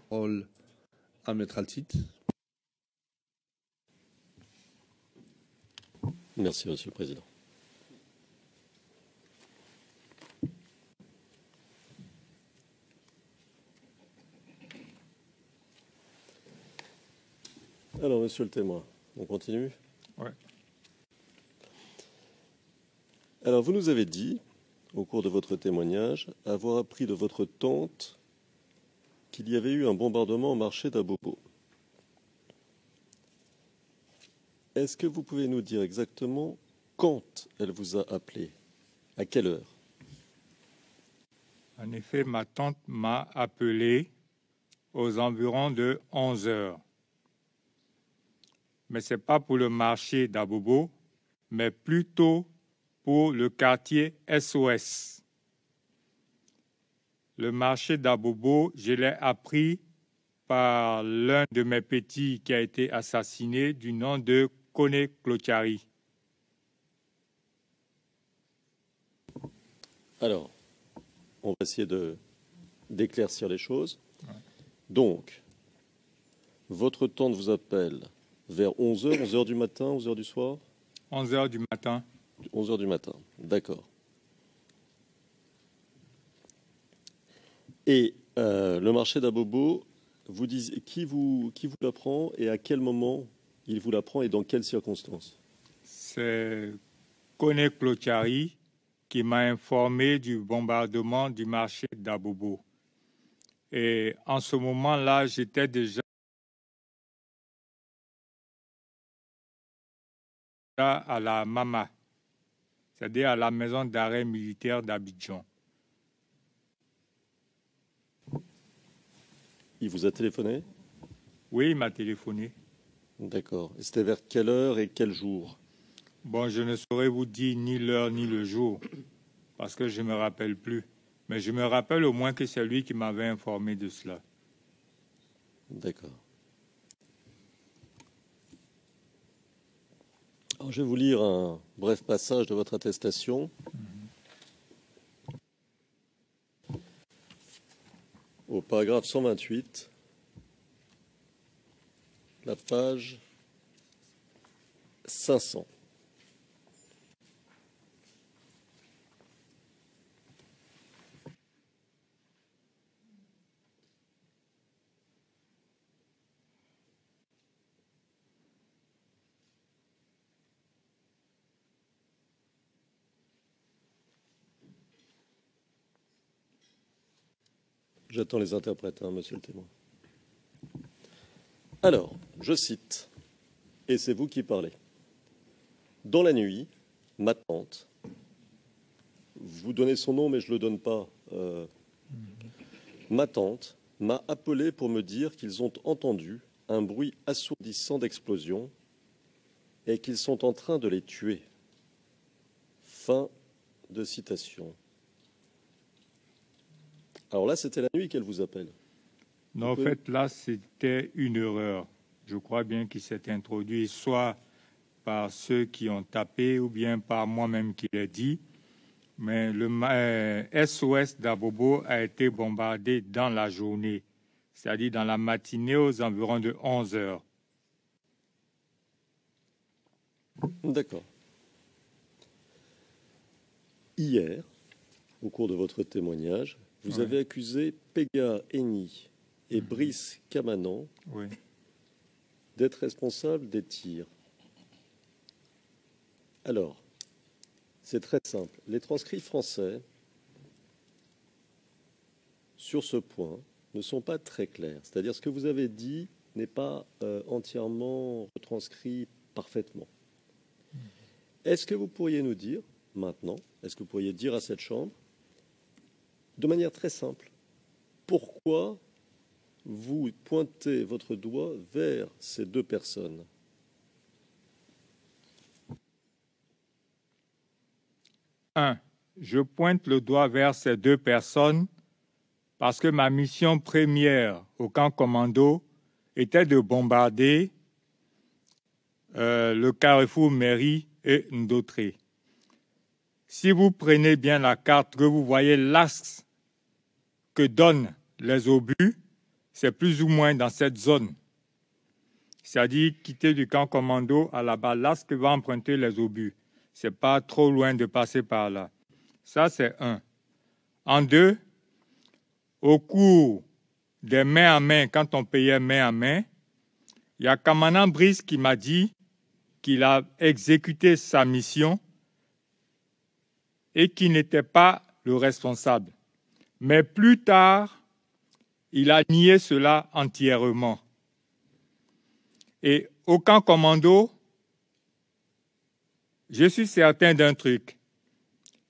parole à Maître Altit. Merci, Monsieur le Président. Alors, Monsieur le témoin, on continue? Ouais. Alors, vous nous avez dit, au cours de votre témoignage, avoir appris de votre tante qu'il y avait eu un bombardement au marché d'Abobo. Est-ce que vous pouvez nous dire exactement quand elle vous a appelé? À quelle heure? En effet, ma tante m'a appelé aux environs de 11 heures. Mais ce n'est pas pour le marché d'Abobo, mais plutôt pour le quartier SOS. Le marché d'Abobo, je l'ai appris par l'un de mes petits qui a été assassiné du nom de Kone Klochari. Alors, on va essayer d'éclaircir les choses. Ouais. Donc, votre tante vous appelle vers 11h, 11h du matin, 11h du soir? 11h du matin. 11h du matin, d'accord. Et le marché d'Abobo, vous disiez, qui vous l'apprend et à quel moment il vous l'apprend et dans quelles circonstances? C'est Kone Klochari qui m'a informé du bombardement du marché d'Abobo. Et en ce moment-là, j'étais déjà à la MAMA, c'est-à-dire à la maison d'arrêt militaire d'Abidjan. Il vous a téléphoné? Oui, il m'a téléphoné. D'accord. Et c'était vers quelle heure et quel jour? Bon, je ne saurais vous dire ni l'heure ni le jour, parce que je ne me rappelle plus. Mais je me rappelle au moins que c'est lui qui m'avait informé de cela. D'accord. Alors, je vais vous lire un bref passage de votre attestation. Au paragraphe 128, la page 500. J'attends les interprètes, monsieur le témoin. Alors, je cite, et c'est vous qui parlez. Dans la nuit, ma tante, vous donnez son nom, mais je ne le donne pas. Ma tante m'a appelé pour me dire qu'ils ont entendu un bruit assourdissant d'explosion et qu'ils sont en train de les tuer. Fin de citation. Alors là, c'était la nuit qu'elle vous appelle. Non, en fait, là, c'était une erreur. Je crois bien qu'il s'est introduit soit par ceux qui ont tapé ou bien par moi-même qui l'ai dit. Mais le SOS d'Abobo a été bombardé dans la journée, c'est-à-dire dans la matinée aux environs de 11 heures. D'accord. Hier, au cours de votre témoignage, vous avez accusé Pega Eni et Brice Kamanan d'être responsables des tirs. Alors, c'est très simple. Les transcrits français, sur ce point, ne sont pas très clairs. C'est-à-dire ce que vous avez dit n'est pas entièrement retranscrit parfaitement. Est-ce que vous pourriez nous dire, maintenant, est-ce que vous pourriez dire à cette Chambre, de manière très simple, pourquoi vous pointez votre doigt vers ces deux personnes? Je pointe le doigt vers ces deux personnes parce que ma mission première au camp commando était de bombarder le carrefour Mairie et Ndotré. Si vous prenez bien la carte, que vous voyez l'axe que donnent les obus, c'est plus ou moins dans cette zone. C'est-à-dire quitter du camp commando à la Ballasse que va emprunter les obus. Ce n'est pas trop loin de passer par là. Ça, c'est un. En deux, au cours des mains à main, quand on payait main à main, il y a Kamanan Brice qui m'a dit qu'il a exécuté sa mission et qu'il n'était pas le responsable. Mais plus tard, il a nié cela entièrement. Et au camp commando, je suis certain d'un truc.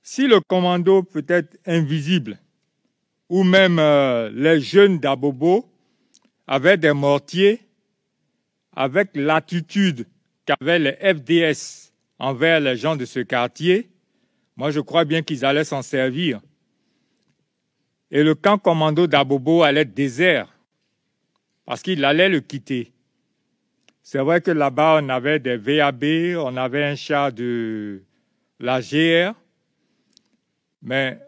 Si le commando peut être invisible, ou même les jeunes d'Abobo avaient des mortiers, avec l'attitude qu'avaient les FDS envers les gens de ce quartier, moi je crois bien qu'ils allaient s'en servir. Et le camp commando d'Abobo allait être désert, parce qu'il allait le quitter. C'est vrai que là-bas, on avait des VAB, on avait un char de la GR, mais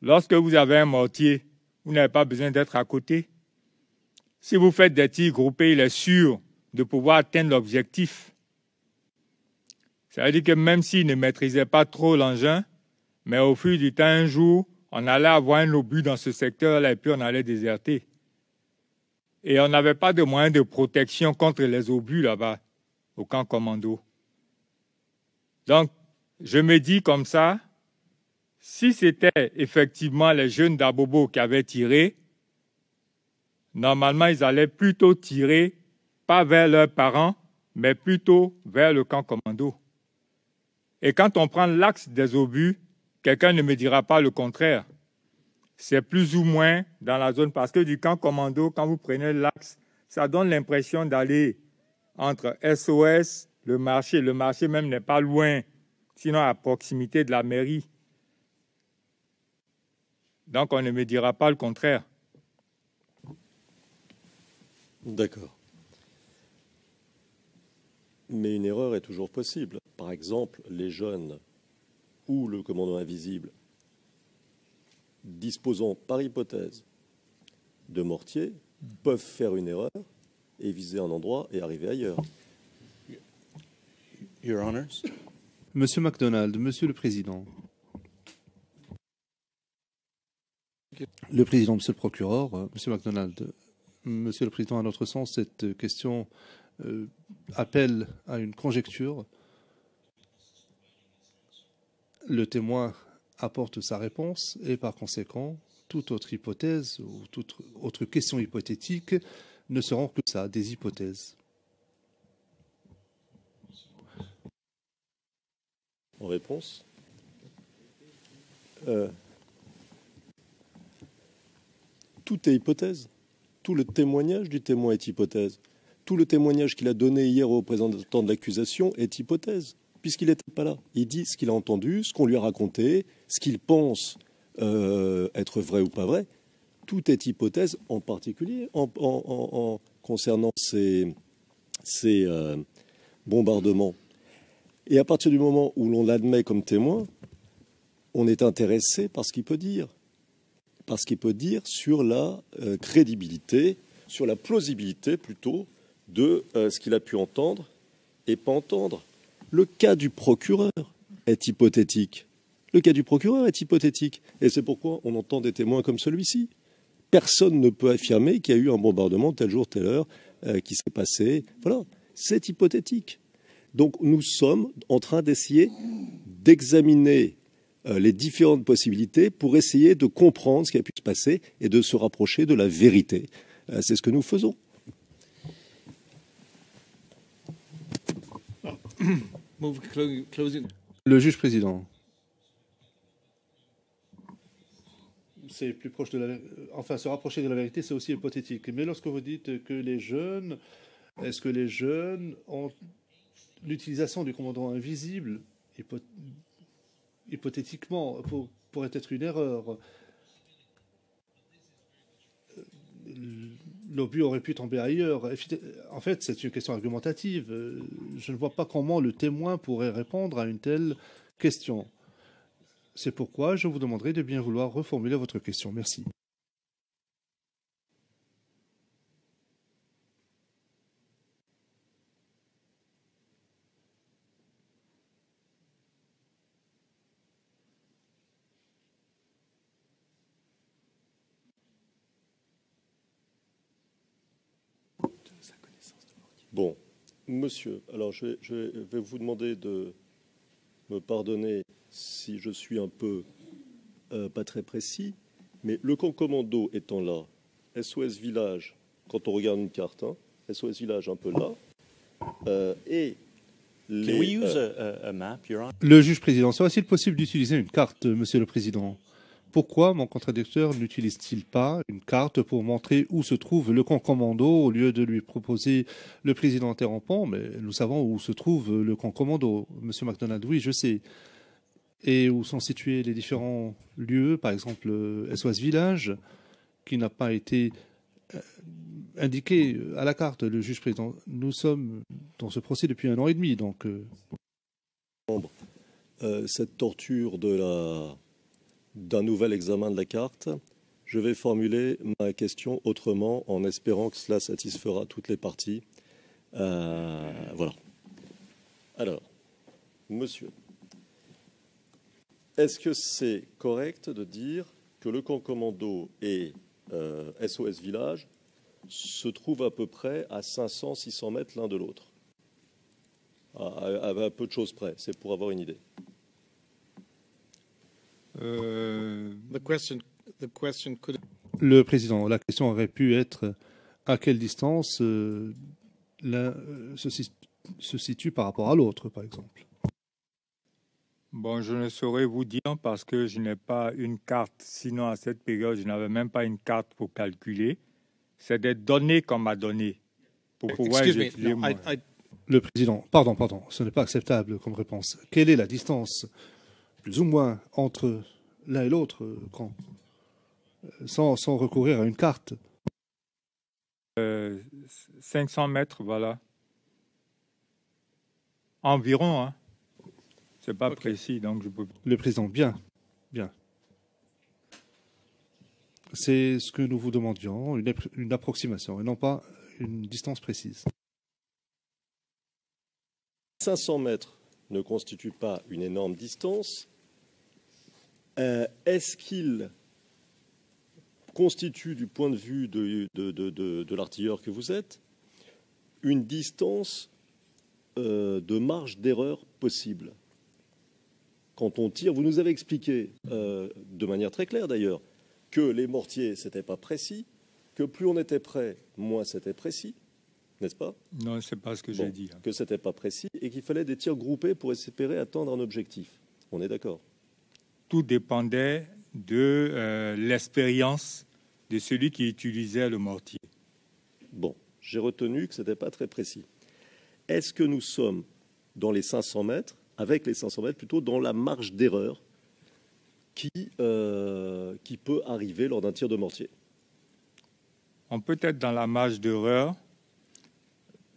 lorsque vous avez un mortier, vous n'avez pas besoin d'être à côté. Si vous faites des tirs groupés, il est sûr de pouvoir atteindre l'objectif. Ça veut dire que même s'il ne maîtrisait pas trop l'engin, mais au fil du temps, un jour, on allait avoir un obus dans ce secteur-là et puis on allait déserter. Et on n'avait pas de moyens de protection contre les obus là-bas, au camp commando. Donc, je me dis comme ça, si c'était effectivement les jeunes d'Abobo qui avaient tiré, normalement, ils allaient plutôt tirer, pas vers leurs parents, mais plutôt vers le camp commando. Et quand on prend l'axe des obus, quelqu'un ne me dira pas le contraire. C'est plus ou moins dans la zone, parce que du camp commando, quand vous prenez l'axe, ça donne l'impression d'aller entre SOS, le marché. Le marché même n'est pas loin, sinon à proximité de la mairie. Donc on ne me dira pas le contraire. D'accord. Mais une erreur est toujours possible. Par exemple, les jeunes ou le commandant invisible disposant par hypothèse de mortier peuvent faire une erreur et viser un endroit et arriver ailleurs. Your Honors. Monsieur MacDonald, Monsieur le Président. Le Président, Monsieur le Procureur, Monsieur MacDonald, Monsieur le Président, à notre sens, cette question appelle à une conjecture. Le témoin apporte sa réponse et par conséquent, toute autre hypothèse ou toute autre question hypothétique ne seront que ça, des hypothèses. En réponse, tout est hypothèse. Tout le témoignage du témoin est hypothèse. Tout le témoignage qu'il a donné hier au représentant de l'accusation est hypothèse, puisqu'il n'était pas là. Il dit ce qu'il a entendu, ce qu'on lui a raconté, ce qu'il pense être vrai ou pas vrai. Tout est hypothèse, en particulier en concernant ces bombardements. Et à partir du moment où l'on l'admet comme témoin, on est intéressé par ce qu'il peut dire. Parce qu'il peut dire sur la crédibilité, sur la plausibilité plutôt, de ce qu'il a pu entendre et pas entendre. Le cas du procureur est hypothétique. Le cas du procureur est hypothétique. Et c'est pourquoi on entend des témoins comme celui-ci. Personne ne peut affirmer qu'il y a eu un bombardement tel jour, telle heure, qui s'est passé. Voilà, c'est hypothétique. Donc nous sommes en train d'essayer d'examiner les différentes possibilités pour essayer de comprendre ce qui a pu se passer et de se rapprocher de la vérité. C'est ce que nous faisons. Le juge président. C'est plus proche de la... Enfin, se rapprocher de la vérité, c'est aussi hypothétique. Mais lorsque vous dites que les jeunes... Est-ce que les jeunes ont l'utilisation du commandant invisible, hypothétiquement, pourrait être une erreur? L'obus aurait pu tomber ailleurs. En fait, c'est une question argumentative. Je ne vois pas comment le témoin pourrait répondre à une telle question. C'est pourquoi je vous demanderai de bien vouloir reformuler votre question. Merci. Bon, monsieur, alors je vais vous demander de me pardonner si je suis un peu pas très précis, mais le camp commando étant là, SOS Village, quand on regarde une carte, hein, SOS Village un peu là, et les... Le juge président, serait-il possible d'utiliser une carte, monsieur le président? Pourquoi mon contradicteur n'utilise-t-il pas une carte pour montrer où se trouve le camp commando au lieu de lui proposer le président interrompant? Mais nous savons où se trouve le camp commando, monsieur MacDonald. Oui, je sais. Et où sont situés les différents lieux, par exemple SOS Village, qui n'a pas été indiqué à la carte, le juge président. Nous sommes dans ce procès depuis 1 an et demi, donc... Cette torture d'un nouvel examen de la carte, je vais formuler ma question autrement en espérant que cela satisfera toutes les parties. Voilà. Alors, monsieur, est-ce que c'est correct de dire que le camp commando et SOS Village se trouvent à peu près à 500-600 mètres l'un de l'autre? À peu de choses près, c'est pour avoir une idée. Le président, la question aurait pu être à quelle distance l'un se situe par rapport à l'autre, par exemple. Bon, je ne saurais vous dire parce que je n'ai pas une carte. Sinon, à cette période, je n'avais même pas une carte pour calculer. C'est des données qu'on m'a données pour pouvoir étudier. Le président, pardon, ce n'est pas acceptable comme réponse. Quelle est la distance, plus ou moins, entre l'un et l'autre camp, sans recourir à une carte? 500 mètres, voilà. Environ, hein. C'est pas précis, donc je peux... Le président, bien. C'est ce que nous vous demandions, une approximation, et non pas une distance précise. 500 mètres ne constitue pas une énorme distance. Est-ce qu'il constitue, du point de vue de l'artilleur que vous êtes, une distance de marge d'erreur possible? Quand on tire, vous nous avez expliqué, de manière très claire d'ailleurs, que les mortiers, c'était pas précis, que plus on était près, moins c'était précis, n'est-ce pas? Non, c'est pas ce que j'ai dit. Que c'était pas précis et qu'il fallait des tirs groupés pour espérer atteindre un objectif. On est d'accord? Tout dépendait de l'expérience de celui qui utilisait le mortier. Bon, j'ai retenu que c'était pas très précis. Est-ce que nous sommes dans les 500 mètres, avec les 500 mètres, plutôt dans la marge d'erreur qui peut arriver lors d'un tir de mortier? On peut être dans la marge d'erreur.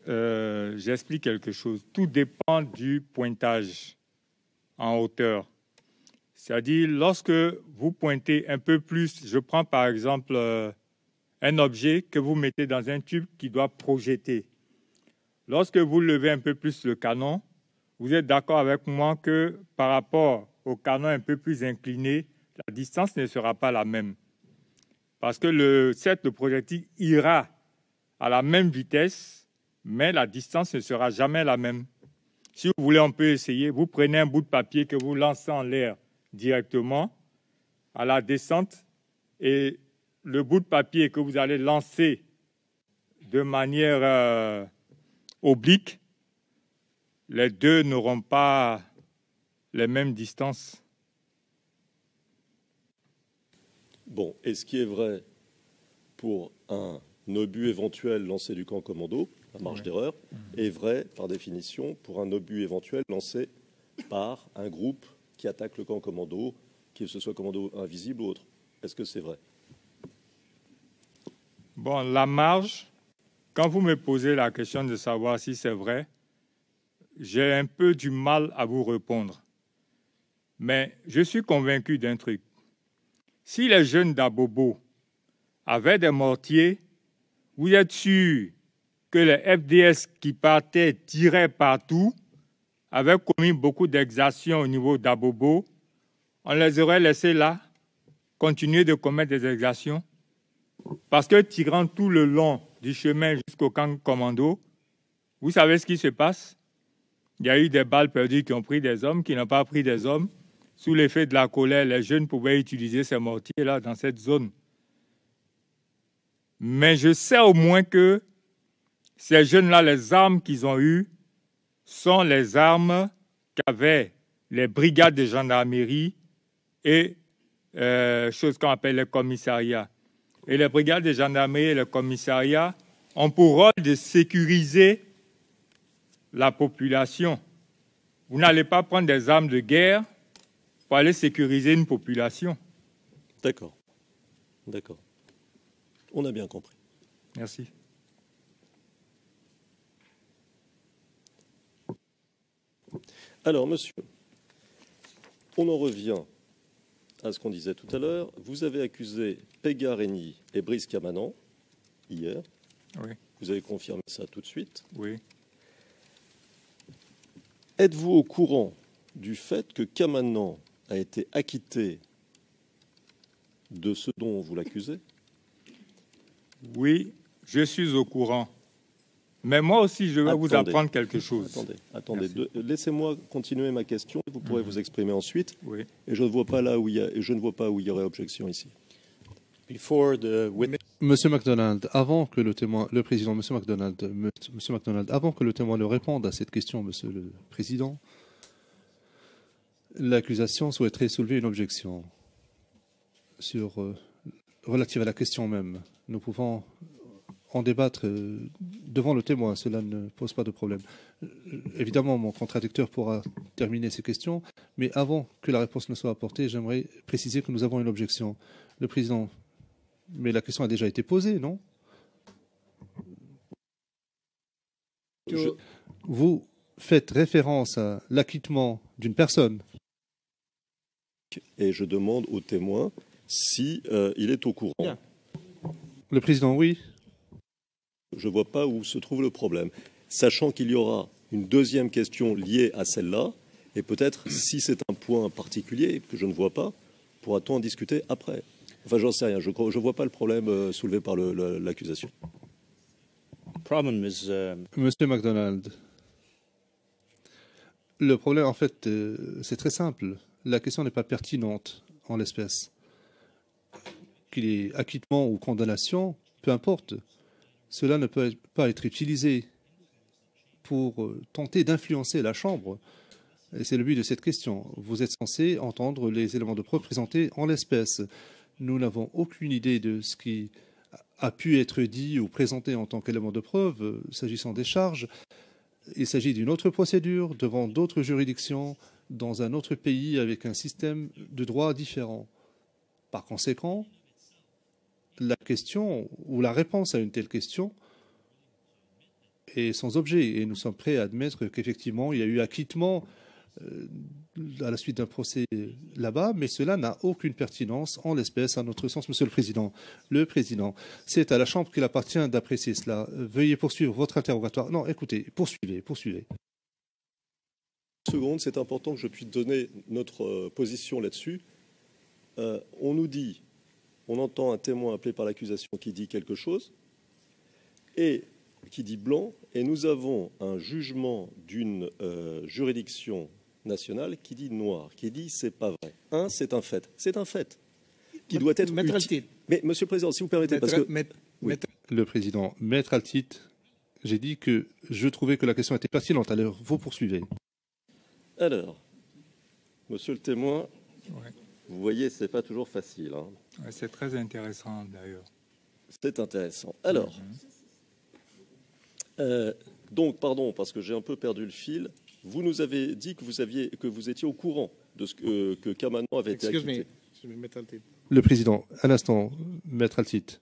J'explique quelque chose. Tout dépend du pointage en hauteur. C'est-à-dire, lorsque vous pointez un peu plus, je prends par exemple un objet que vous mettez dans un tube qui doit projeter. Lorsque vous levez un peu plus le canon, vous êtes d'accord avec moi que par rapport au canon un peu plus incliné, la distance ne sera pas la même. Parce que le projectile ira à la même vitesse, mais la distance ne sera jamais la même. Si vous voulez, on peut essayer. Vous prenez un bout de papier que vous lancez en l'air directement à la descente et le bout de papier que vous allez lancer de manière oblique, les deux n'auront pas les mêmes distances. Bon, et ce qui est vrai pour un obus éventuel lancé du camp commando, la marge d'erreur, est vrai par définition pour un obus éventuel lancé par un groupe qui attaque le camp commando, que ce soit commando invisible ou autre. Est-ce que c'est vrai? Bon, la marge, quand vous me posez la question de savoir si c'est vrai, j'ai un peu du mal à vous répondre. Mais je suis convaincu d'un truc. Si les jeunes d'Abobo avaient des mortiers, vous êtes sûr que les FDS qui partaient, tiraient partout, avaient commis beaucoup d'exactions au niveau d'Abobo, on les aurait laissés là, continuer de commettre des exactions. Parce que tirant tout le long du chemin jusqu'au camp commando, Vous savez ce qui se passe? Il y a eu des balles perdues qui ont pris des hommes, qui n'ont pas pris des hommes. Sous l'effet de la colère, les jeunes pouvaient utiliser ces mortiers-là dans cette zone. Mais je sais au moins que ces jeunes-là, les armes qu'ils ont eues sont les armes qu'avaient les brigades de gendarmerie et choses qu'on appelle les commissariats. Et les brigades de gendarmerie et les commissariats ont pour rôle de sécuriser la population. Vous n'allez pas prendre des armes de guerre pour aller sécuriser une population. D'accord. D'accord. On a bien compris. Merci. Alors, monsieur, on en revient à ce qu'on disait tout à l'heure. Vous avez accusé Pega Reni et Brice Camanan hier. Oui. Vous avez confirmé ça tout de suite. Oui. Êtes-vous au courant du fait que Camanan a été acquitté de ce dont vous l'accusez? Oui, je suis au courant. Mais moi aussi, je vais vous apprendre quelque chose. Attendez. Laissez-moi continuer ma question. Vous pourrez vous exprimer ensuite. Oui. Et je ne vois pas là où il y a, et je ne vois pas où il y aurait objection ici. Monsieur MacDonald, avant que le témoin, le président, Monsieur MacDonald, avant que le témoin ne réponde à cette question, Monsieur le Président, l'accusation souhaiterait soulever une objection relative à la question même. Nous pouvons en débattre devant le témoin, cela ne pose pas de problème. Évidemment, mon contradicteur pourra terminer ses questions, mais avant que la réponse ne soit apportée, j'aimerais préciser que nous avons une objection. Le président, mais la question a déjà été posée, non? Vous faites référence à l'acquittement d'une personne. Et je demande au témoin si il est au courant. Bien. Le président, oui. Je ne vois pas où se trouve le problème. Sachant qu'il y aura une deuxième question liée à celle-là, et peut-être, si c'est un point particulier que je ne vois pas, pourra-t-on en discuter après? Enfin, j'en sais rien. Je ne vois pas le problème soulevé par l'accusation. Monsieur MacDonald, le problème, en fait, c'est très simple. La question n'est pas pertinente en l'espèce. Qu'il y ait acquittement ou condamnation, peu importe. Cela ne peut pas être utilisé pour tenter d'influencer la Chambre. Et c'est le but de cette question. Vous êtes censé entendre les éléments de preuve présentés en l'espèce. Nous n'avons aucune idée de ce qui a pu être dit ou présenté en tant qu'élément de preuve s'agissant des charges. Il s'agit d'une autre procédure devant d'autres juridictions dans un autre pays avec un système de droit différent. Par conséquent, la question ou la réponse à une telle question est sans objet et nous sommes prêts à admettre qu'effectivement il y a eu acquittement à la suite d'un procès là-bas, mais cela n'a aucune pertinence en l'espèce à notre sens, Monsieur le Président. Le Président, c'est à la Chambre qu'il appartient d'apprécier cela. Veuillez poursuivre votre interrogatoire. Non, écoutez, poursuivez. Seconde, c'est important que je puisse donner notre position là-dessus. On nous dit, on entend un témoin appelé par l'accusation qui dit quelque chose et qui dit blanc, et nous avons un jugement d'une juridiction nationale qui dit noir, qui dit c'est pas vrai. C'est un fait. C'est un fait qui doit être utile. Mais Monsieur le Président, si vous permettez, parce que oui. Le Président, Maître Altit, j'ai dit que je trouvais que la question était pertinente. Alors vous poursuivez. Alors, Monsieur le témoin, Ouais. vous voyez, c'est pas toujours facile. Hein. Ouais, c'est très intéressant d'ailleurs. C'est intéressant. Alors, donc, pardon, parce que j'ai un peu perdu le fil. Vous nous avez dit que vous étiez au courant de ce que Camanan avait été acquitté. Le Président, un instant, Maître Altit.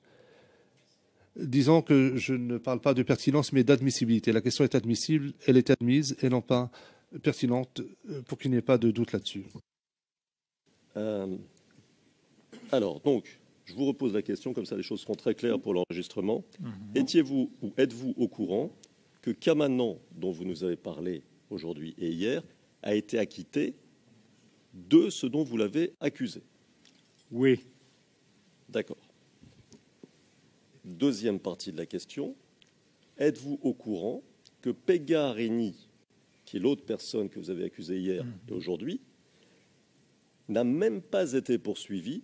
Disons que je ne parle pas de pertinence, mais d'admissibilité. La question est admissible, elle est admise et non pas pertinente pour qu'il n'y ait pas de doute là-dessus. Alors, donc, je vous repose la question, comme ça les choses seront très claires pour l'enregistrement. Étiez-vous ou êtes-vous au courant que Camanan, dont vous nous avez parlé aujourd'hui et hier, a été acquitté de ce dont vous l'avez accusé? Oui. D'accord. Deuxième partie de la question. Êtes-vous au courant que Pega Reni, qui est l'autre personne que vous avez accusée hier et aujourd'hui, n'a même pas été poursuivi,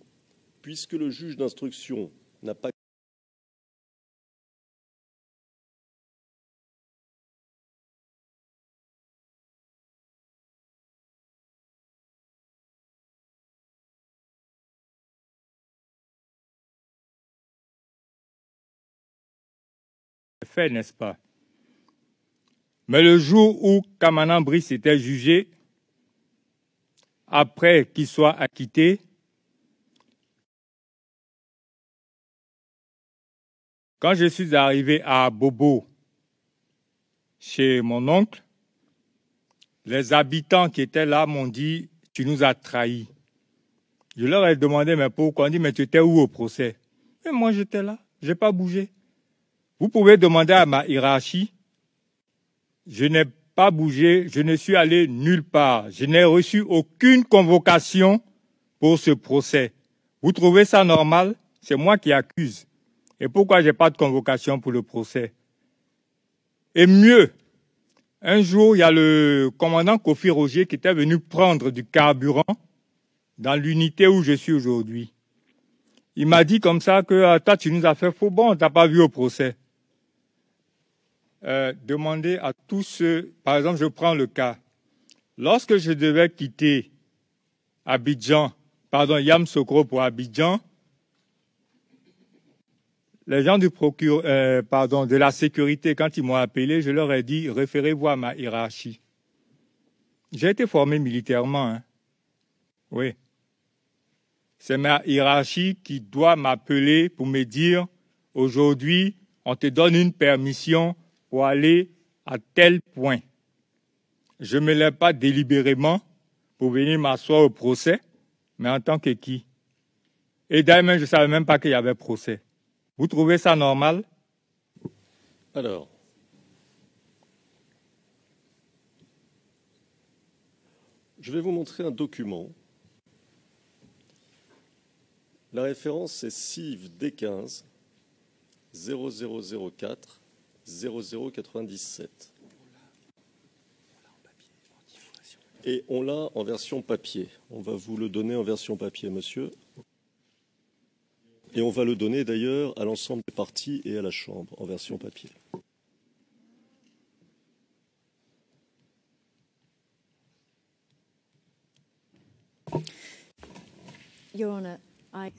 puisque le juge d'instruction n'a pas... Fait, n'est-ce pas? Mais le jour où Kamanan Brice était jugé, après qu'il soit acquitté, quand je suis arrivé à Bobo, chez mon oncle, les habitants qui étaient là m'ont dit « Tu nous as trahis ». Je leur ai demandé « Mais pourquoi ?» On dit « Mais tu étais où au procès ?» Et moi j'étais là, je n'ai pas bougé. Vous pouvez demander à ma hiérarchie, je n'ai pas bougé, je ne suis allé nulle part. Je n'ai reçu aucune convocation pour ce procès. Vous trouvez ça normal? C'est moi qui accuse. Et pourquoi je n'ai pas de convocation pour le procès? Et mieux, un jour, il y a le commandant Kofi Roger qui était venu prendre du carburant dans l'unité où je suis aujourd'hui. Il m'a dit comme ça que toi, tu nous as fait faux bon, on ne t'a pas vu au procès. Demandez à tous ceux, par exemple, je prends le cas. Lorsque je devais quitter Abidjan, Yamoussoukro pour Abidjan, les gens de la sécurité, quand ils m'ont appelé, je leur ai dit, référez-vous à ma hiérarchie. J'ai été formé militairement. Hein. Oui. C'est ma hiérarchie qui doit m'appeler pour me dire, aujourd'hui, on te donne une permission pour aller à tel point. Je ne me lève pas délibérément pour venir m'asseoir au procès, mais en tant que qui? Et d'ailleurs, je ne savais même pas qu'il y avait procès. Vous trouvez ça normal? Alors, je vais vous montrer un document. La référence, c'est CIV D15 0004 0097. Et on l'a en version papier. On va vous le donner en version papier, monsieur. Et on va le donner d'ailleurs à l'ensemble des partis et à la Chambre en version papier.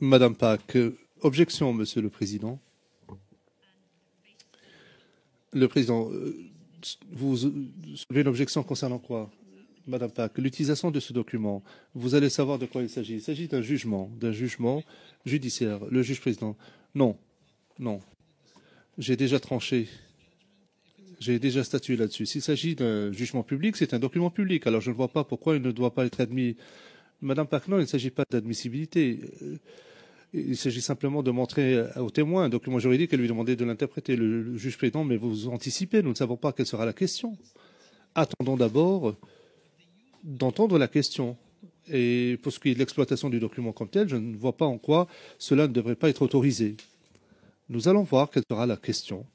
Madame Pack, objection, Monsieur le Président. Le Président, vous soulevez une objection concernant quoi? Madame Pack, l'utilisation de ce document, vous allez savoir de quoi il s'agit. Il s'agit d'un jugement judiciaire. Le juge président. Non, non. J'ai déjà tranché. J'ai déjà statué là-dessus. S'il s'agit d'un jugement public, c'est un document public. Alors je ne vois pas pourquoi il ne doit pas être admis. Madame Pack, non, il ne s'agit pas d'admissibilité. Il s'agit simplement de montrer au témoin un document juridique et lui demander de l'interpréter. Le juge président, mais vous anticipez, nous ne savons pas quelle sera la question. Attendons d'abord d'entendre la question. Et pour ce qui est de l'exploitation du document comme tel, je ne vois pas en quoi cela ne devrait pas être autorisé. Nous allons voir quelle sera la question.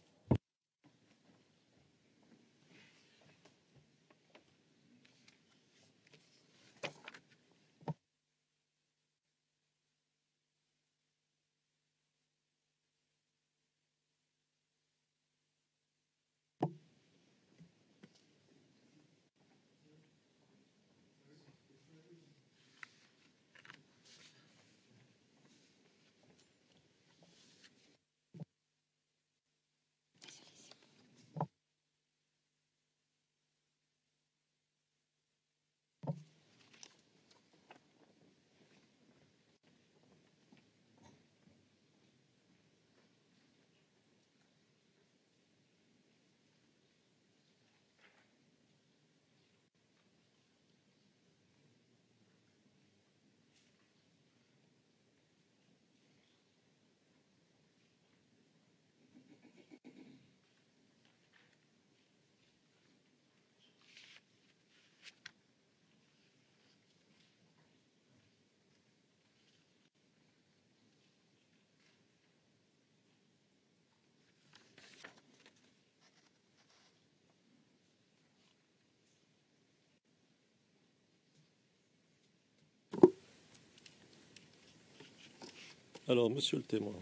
Alors, monsieur le témoin,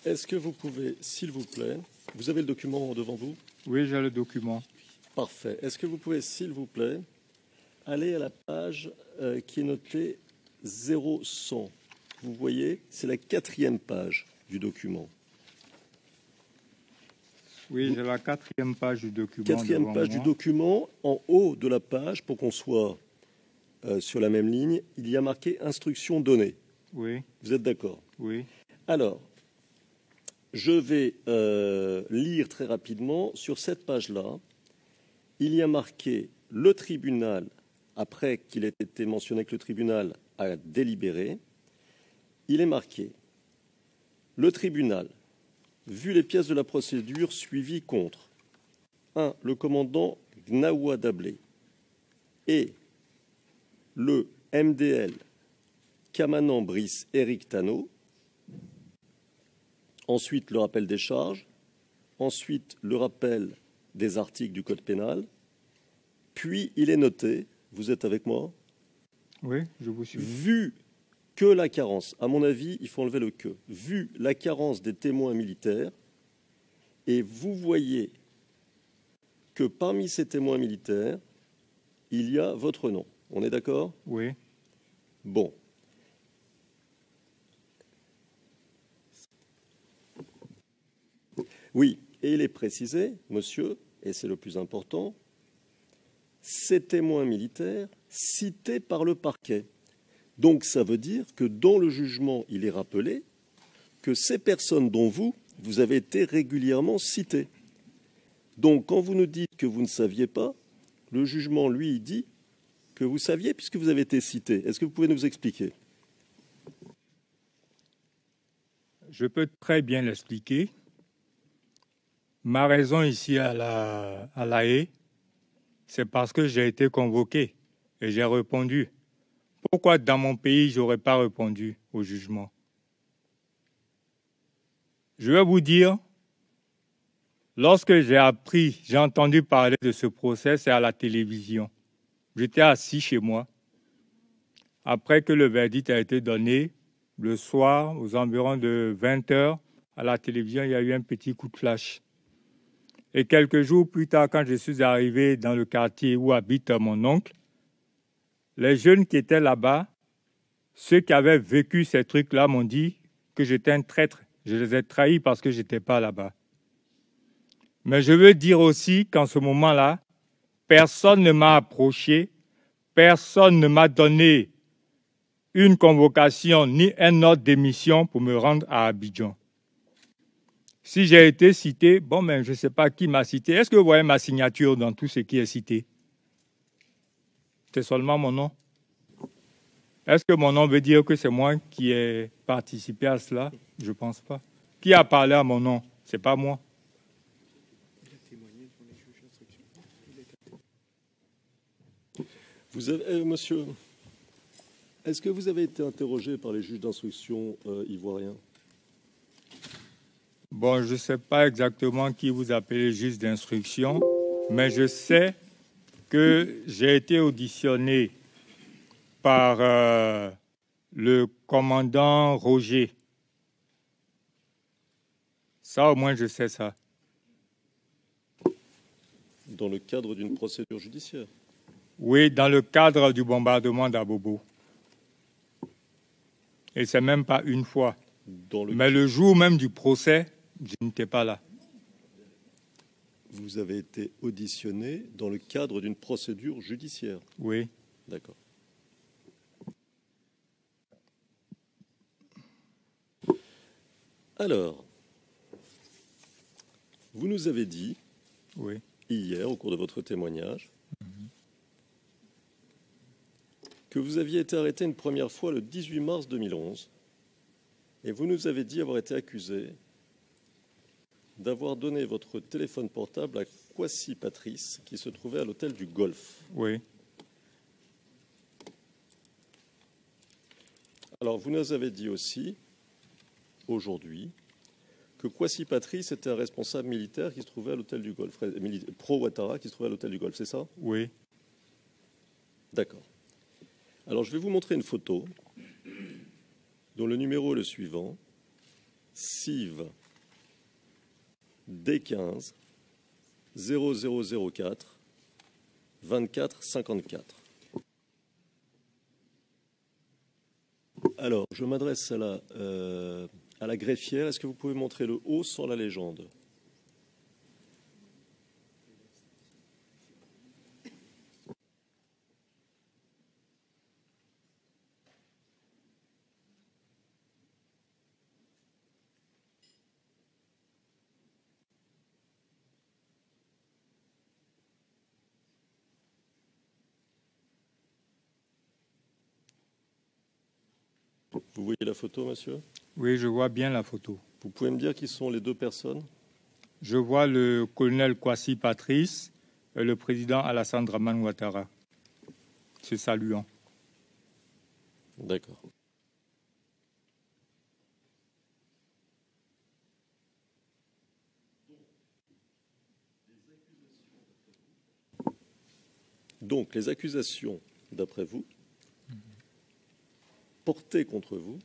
est-ce que vous pouvez, s'il vous plaît, vous avez le document devant vous? Oui, j'ai le document. Parfait. Est-ce que vous pouvez, s'il vous plaît, aller à la page qui est notée 0100? Vous voyez, c'est la 4e page du document. Oui, j'ai la 4e page du document. 4e page du document, en haut de la page, pour qu'on soit sur la même ligne, il y a marqué instruction donnée. Oui. Vous êtes d'accord? Oui. Alors, je vais lire très rapidement. Sur cette page-là, il y a marqué le tribunal, après qu'il ait été mentionné que le tribunal a délibéré, il est marqué le tribunal, vu les pièces de la procédure suivies contre 1. Le commandant Gnawa Dablé et le MDL Kamanan Brice Éric Tano. Ensuite, le rappel des charges. Ensuite, le rappel des articles du Code pénal. Puis, il est noté, vous êtes avec moi? Oui, je vous suis. Vu que la carence, à mon avis, il faut enlever le que, vu la carence des témoins militaires, et vous voyez que parmi ces témoins militaires, il y a votre nom. On est d'accord? Oui. Bon. Oui, et il est précisé, monsieur, et c'est le plus important, ces témoins militaires cités par le parquet. Donc ça veut dire que dans le jugement, il est rappelé que ces personnes dont vous avez été régulièrement cités. Donc quand vous nous dites que vous ne saviez pas, le jugement, lui, il dit que vous saviez puisque vous avez été cité. Est-ce que vous pouvez nous expliquer? Je peux très bien l'expliquer. Ma raison ici à la Haye, c'est parce que j'ai été convoqué et j'ai répondu. Pourquoi dans mon pays, je n'aurais pas répondu au jugement? Je vais vous dire, lorsque j'ai entendu parler de ce procès, c'est à la télévision. J'étais assis chez moi. Après que le verdict a été donné, le soir, aux environs de 20 heures, à la télévision, il y a eu un petit coup de flash. Et quelques jours plus tard, quand je suis arrivé dans le quartier où habite mon oncle, les jeunes qui étaient là-bas, ceux qui avaient vécu ces trucs-là m'ont dit que j'étais un traître. Je les ai trahis parce que je n'étais pas là-bas. Mais je veux dire aussi qu'en ce moment-là, personne ne m'a approché, personne ne m'a donné une convocation ni un ordre d'émission pour me rendre à Abidjan. Si j'ai été cité, je ne sais pas qui m'a cité. Est-ce que vous voyez ma signature dans tout ce qui est cité? C'est seulement mon nom. Est-ce que mon nom veut dire que c'est moi qui ai participé à cela? Je ne pense pas. Qui a parlé à mon nom? Ce n'est pas moi. Vous avez, monsieur, est-ce que vous avez été interrogé par les juges d'instruction ivoiriens? Bon, je ne sais pas exactement qui vous appelez juge d'instruction, mais je sais que j'ai été auditionné par le commandant Roger. Ça, au moins, je sais ça. Dans le cadre d'une procédure judiciaire? Oui, dans le cadre du bombardement d'Abobo. Et c'est même pas une fois. Mais le jour même du procès, je n'étais pas là. Vous avez été auditionné dans le cadre d'une procédure judiciaire? Oui. D'accord. Alors, vous nous avez dit, oui, hier, au cours de votre témoignage, que vous aviez été arrêté une première fois le 18 mars 2011, et vous nous avez dit avoir été accusé d'avoir donné votre téléphone portable à Kwasi Patrice, qui se trouvait à l'hôtel du Golfe. Oui. Alors, vous nous avez dit aussi, aujourd'hui, que Kwasi Patrice était un responsable militaire qui se trouvait à l'hôtel du Golfe, pro-Ouattara, qui se trouvait à l'hôtel du Golfe, c'est ça? Oui. D'accord. Alors, je vais vous montrer une photo dont le numéro est le suivant. CIV D15 0004 24 54. Alors, je m'adresse à la greffière. Est-ce que vous pouvez montrer le haut sans la légende? Vous voyez la photo, monsieur? Oui, je vois bien la photo. Vous pouvez me dire qui sont les deux personnes? Je vois le colonel Kwasi Patrice et le président Alassane Dramane Ouattara se saluant. D'accord. Donc, les accusations, d'après vous, portées contre vous,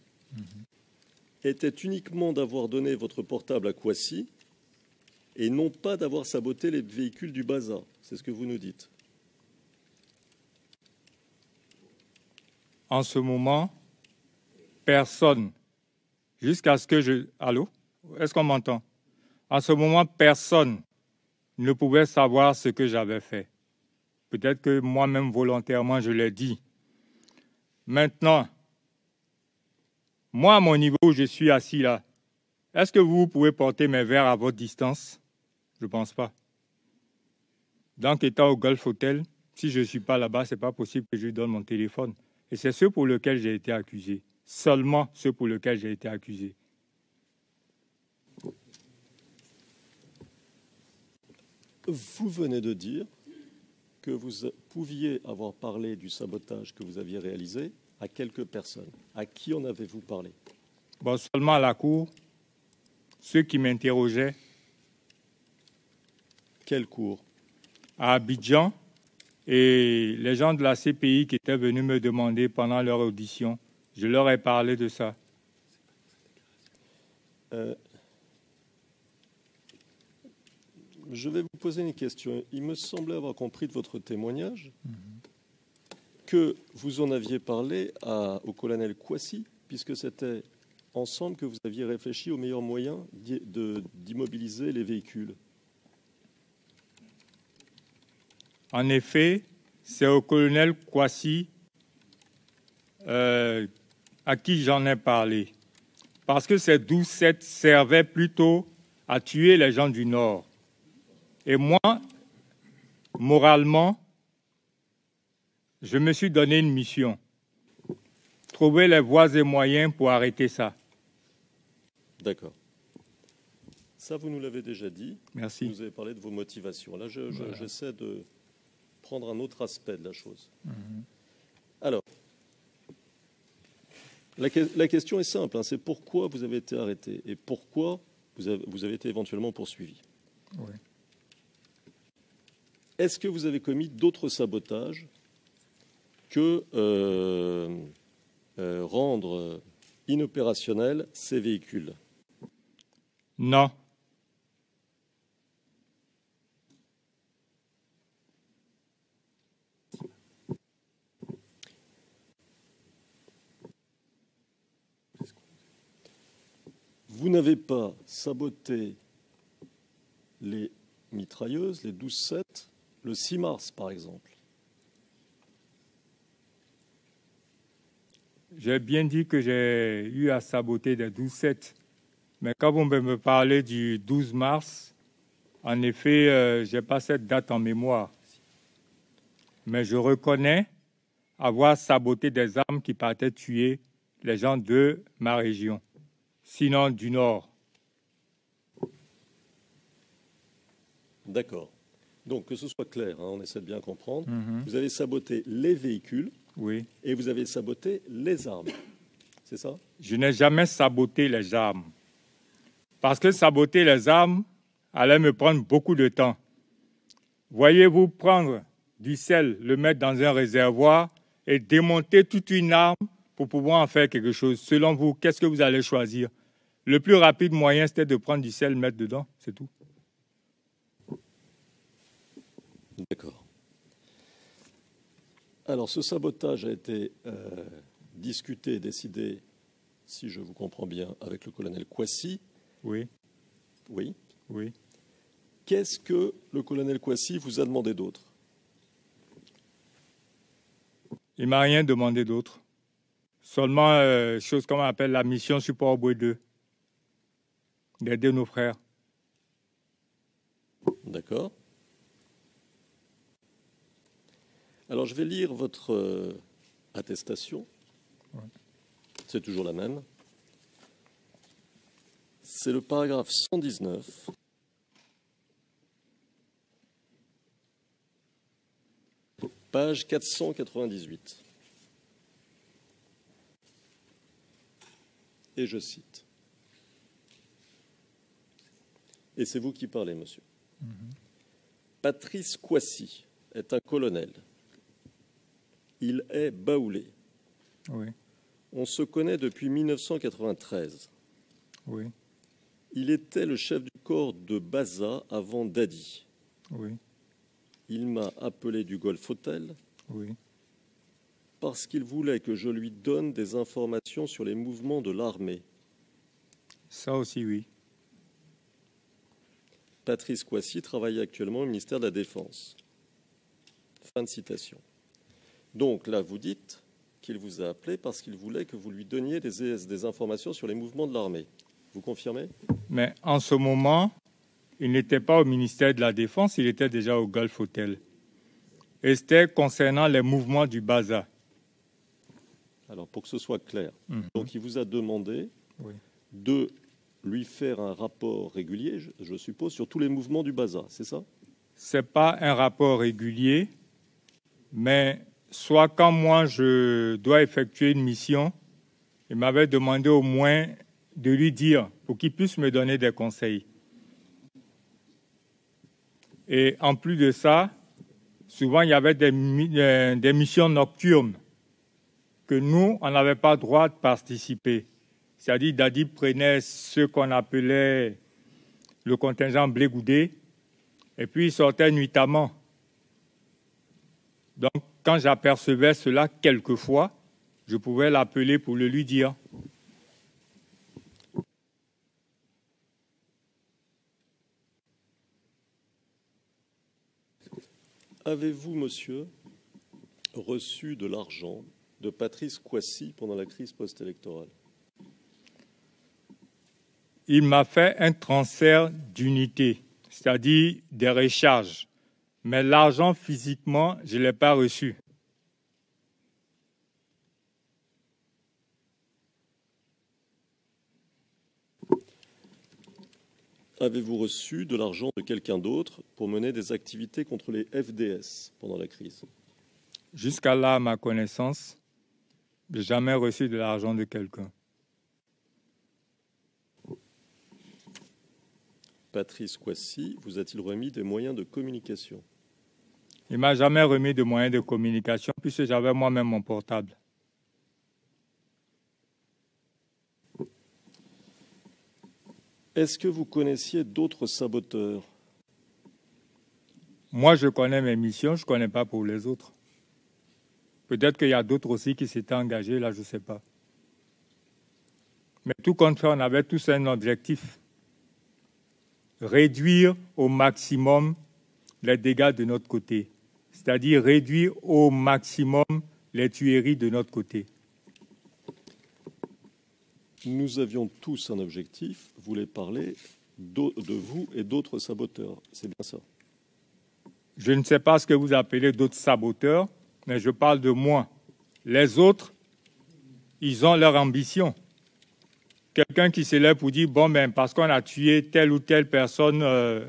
étaient uniquement d'avoir donné votre portable à Kwasi et non pas d'avoir saboté les véhicules du Baza. C'est ce que vous nous dites. En ce moment, personne, jusqu'à ce que je... Allô? Est-ce qu'on m'entend? En ce moment, personne ne pouvait savoir ce que j'avais fait. Peut-être que moi-même, volontairement, je l'ai dit. Maintenant, moi, à mon niveau où je suis assis là, est-ce que vous pouvez porter mes verres à votre distance? Je ne pense pas. Donc, étant au Golf Hotel, si je ne suis pas là-bas, ce n'est pas possible que je lui donne mon téléphone. Et c'est ce pour lequel j'ai été accusé. Seulement ce pour lequel j'ai été accusé. Vous venez de dire que vous pouviez avoir parlé du sabotage que vous aviez réalisé à quelques personnes. À qui en avez-vous parlé? Bon, seulement à la cour, ceux qui m'interrogeaient. Quelle cour? À Abidjan, et les gens de la CPI qui étaient venus me demander pendant leur audition, je leur ai parlé de ça. Je vais vous poser une question. Il me semblait avoir compris de votre témoignage que vous en aviez parlé au colonel Kwasi, puisque c'était ensemble que vous aviez réfléchi au meilleur moyen d'immobiliser les véhicules. En effet, c'est au colonel Kwasi à qui j'en ai parlé. Parce que ces 12-7 servaient plutôt à tuer les gens du Nord. Et moi, moralement, je me suis donné une mission. Trouver les voies et moyens pour arrêter ça. D'accord. Ça, vous nous l'avez déjà dit. Merci. Vous avez parlé de vos motivations. Là, j'essaie de prendre un autre aspect de la chose. Alors, la question est simple. C'est pourquoi vous avez été arrêté et pourquoi vous avez été éventuellement poursuivi. Oui. Est-ce que vous avez commis d'autres sabotages que rendre inopérationnels ces véhicules? Non. Vous n'avez pas saboté les mitrailleuses, les 12-7, le 6 mars, par exemple. J'ai bien dit que j'ai eu à saboter des 12-7. Mais quand vous me parlez du 12 mars, en effet, je n'ai pas cette date en mémoire. Mais je reconnais avoir saboté des armes qui partaient tuer les gens de ma région, sinon du Nord. D'accord. Donc, que ce soit clair, on essaie de bien comprendre. Vous avez saboté les véhicules, oui, et vous avez saboté les armes. C'est ça? Je n'ai jamais saboté les armes. Parce que saboter les armes allait me prendre beaucoup de temps. Voyez-vous prendre du sel, le mettre dans un réservoir et démonter toute une arme pour pouvoir en faire quelque chose. Selon vous, qu'est-ce que vous allez choisir? Le plus rapide moyen, c'était de prendre du sel, mettre dedans, c'est tout. D'accord. Alors, ce sabotage a été discuté, décidé, si je vous comprends bien, avec le colonel Kouassi. Oui. Oui. Oui. Qu'est-ce que le colonel Kouassi vous a demandé d'autre? Il ne m'a rien demandé d'autre. Seulement, chose qu'on appelle la mission support Boué 2. D'aider nos frères. D'accord. Alors, je vais lire votre attestation. Ouais. C'est toujours la même. C'est le paragraphe 119. Page 498. Et je cite. Et c'est vous qui parlez, monsieur. Patrice Kouassi est un colonel. Il est baoulé. Oui. On se connaît depuis 1993. Oui. Il était le chef du corps de Baza avant Dadi. Oui. Il m'a appelé du Golf Hotel Oui. parce qu'il voulait que je lui donne des informations sur les mouvements de l'armée. Ça aussi, oui. Patrice Kouassi travaille actuellement au ministère de la Défense. Fin de citation. Donc là, vous dites qu'il vous a appelé parce qu'il voulait que vous lui donniez des informations sur les mouvements de l'armée. Vous confirmez? Mais en ce moment, il n'était pas au ministère de la Défense, il était déjà au Golf Hotel. Et c'était concernant les mouvements du Baza. Alors, pour que ce soit clair, donc il vous a demandé Oui. de lui faire un rapport régulier, je suppose, sur tous les mouvements du Baza, c'est ça? Ce n'est pas un rapport régulier, mais soit quand moi je dois effectuer une mission, il m'avait demandé au moins de lui dire pour qu'il puisse me donner des conseils. Et en plus de ça, souvent il y avait des missions nocturnes que nous, on n'avait pas droit de participer. C'est-à-dire Dadi prenait ce qu'on appelait le contingent blé goudé et puis il sortait nuitamment. Donc, quand j'apercevais cela quelquefois, je pouvais l'appeler pour le lui dire. Avez-vous, monsieur, reçu de l'argent de Patrice Kouassi pendant la crise post-électorale? Il m'a fait un transfert d'unités, c'est-à-dire des recharges. Mais l'argent physiquement, je ne l'ai pas reçu. Avez-vous reçu de l'argent de quelqu'un d'autre pour mener des activités contre les FDS pendant la crise? Jusqu'à là, à ma connaissance, je n'ai jamais reçu de l'argent de quelqu'un. Patrice Kouassi vous a-t-il remis des moyens de communication? Il ne m'a jamais remis de moyens de communication puisque j'avais moi-même mon portable. Est-ce que vous connaissiez d'autres saboteurs? Moi, je connais mes missions, je ne connais pas pour les autres. Peut-être qu'il y a d'autres aussi qui s'étaient engagés, là, je ne sais pas. Mais tout compte fait, on avait tous un objectif. Réduire au maximum les dégâts de notre côté. C'est-à-dire réduire au maximum les tueries de notre côté. Nous avions tous un objectif. Vous voulez parler de vous et d'autres saboteurs. C'est bien ça? Je ne sais pas ce que vous appelez d'autres saboteurs, mais je parle de moi. Les autres, ils ont leur ambition. Quelqu'un qui se lève pour dire, bon, ben, parce qu'on a tué telle ou telle personne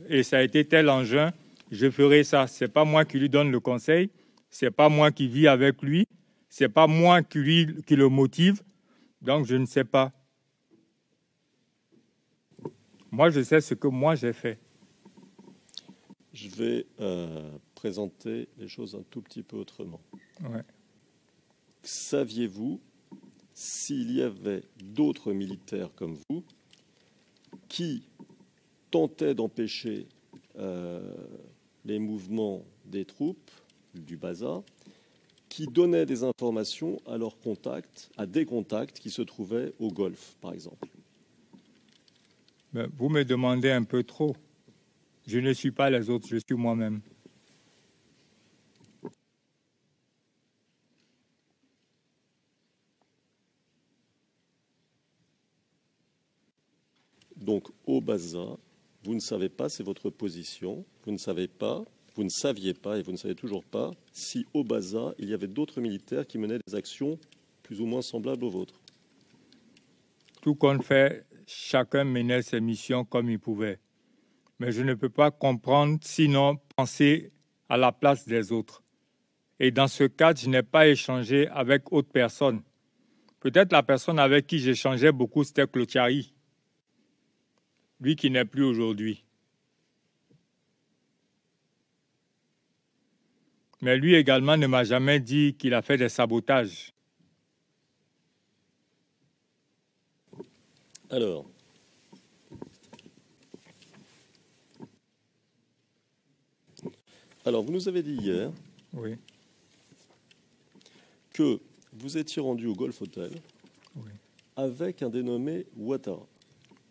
et ça a été tel engin, je ferai ça. Ce n'est pas moi qui lui donne le conseil, ce n'est pas moi qui vis avec lui, ce n'est pas moi qui le motive, donc je ne sais pas. Moi, je sais ce que moi j'ai fait. Je vais présenter les choses un tout petit peu autrement. Ouais. saviez-vous s'il y avait d'autres militaires comme vous qui tentaient d'empêcher les mouvements des troupes du Baza, qui donnaient des informations à leurs contacts, à des contacts qui se trouvaient au Golfe, par exemple? Ben, vous me demandez un peu trop. Je ne suis pas les autres, je suis moi-même. Donc, au Baza, vous ne savez pas, c'est votre position, vous ne savez pas, vous ne saviez pas et vous ne savez toujours pas si au Baza, il y avait d'autres militaires qui menaient des actions plus ou moins semblables aux vôtres. Tout compte fait, chacun menait ses missions comme il pouvait. Mais je ne peux pas comprendre, sinon penser à la place des autres. Et dans ce cadre, je n'ai pas échangé avec autre personne. Peut-être la personne avec qui j'échangeais beaucoup, c'était Clotiari. Lui qui n'est plus aujourd'hui. Mais lui également ne m'a jamais dit qu'il a fait des sabotages. Alors, vous nous avez dit hier Oui. que vous étiez rendu au Golf Hotel Oui. avec un dénommé Ouattara.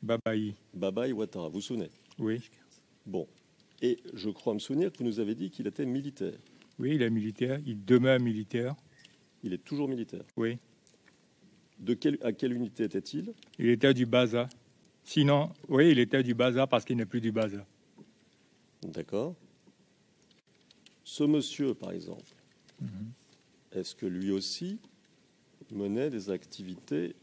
Babaï. Babaï Ouattara, vous vous souvenez? Oui. Bon. Et je crois me souvenir que vous nous avez dit qu'il était militaire. Oui, il est militaire. Il demeure militaire. Il est toujours militaire. Oui. À quelle unité était-il? Il était du Baza. Sinon, oui, il était du Baza parce qu'il n'est plus du Baza. D'accord. Ce monsieur, par exemple, est-ce que lui aussi menait des activités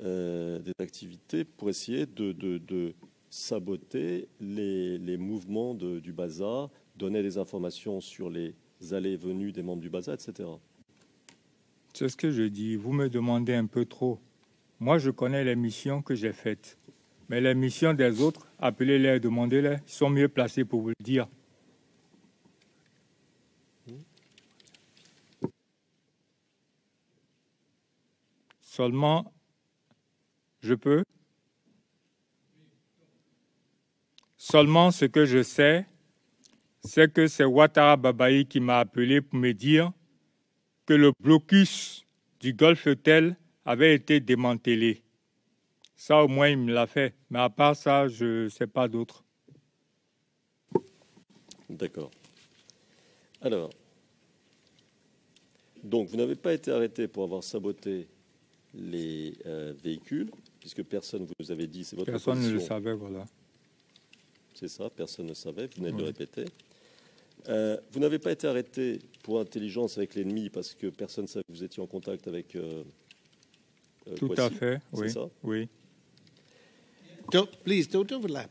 des activités pour essayer de saboter les mouvements du Baza, donner des informations sur les allées et venues des membres du Baza, etc. C'est ce que je dis. Vous me demandez un peu trop. Moi, je connais les missions que j'ai faites. Mais les missions des autres, appelez-les, demandez-les. Ils sont mieux placés pour vous le dire. Seulement, je peux. Seulement, ce que je sais, c'est que c'est Ouattara Babaï qui m'a appelé pour me dire que le blocus du Golf Hotel avait été démantelé. Ça, au moins, il me l'a fait. Mais à part ça, je ne sais pas d'autre. D'accord. Alors, donc, vous n'avez pas été arrêté pour avoir saboté les véhicules, puisque personne, vous nous avez dit, c'est votre Personne position. ne le savait, voilà. C'est ça, personne ne savait, vous venez de le répéter. Vous n'avez pas été arrêté pour intelligence avec l'ennemi, parce que personne ne savait que vous étiez en contact avec Tout Kouassi, à fait, c'est oui. ça? Oui. Please don't overlap.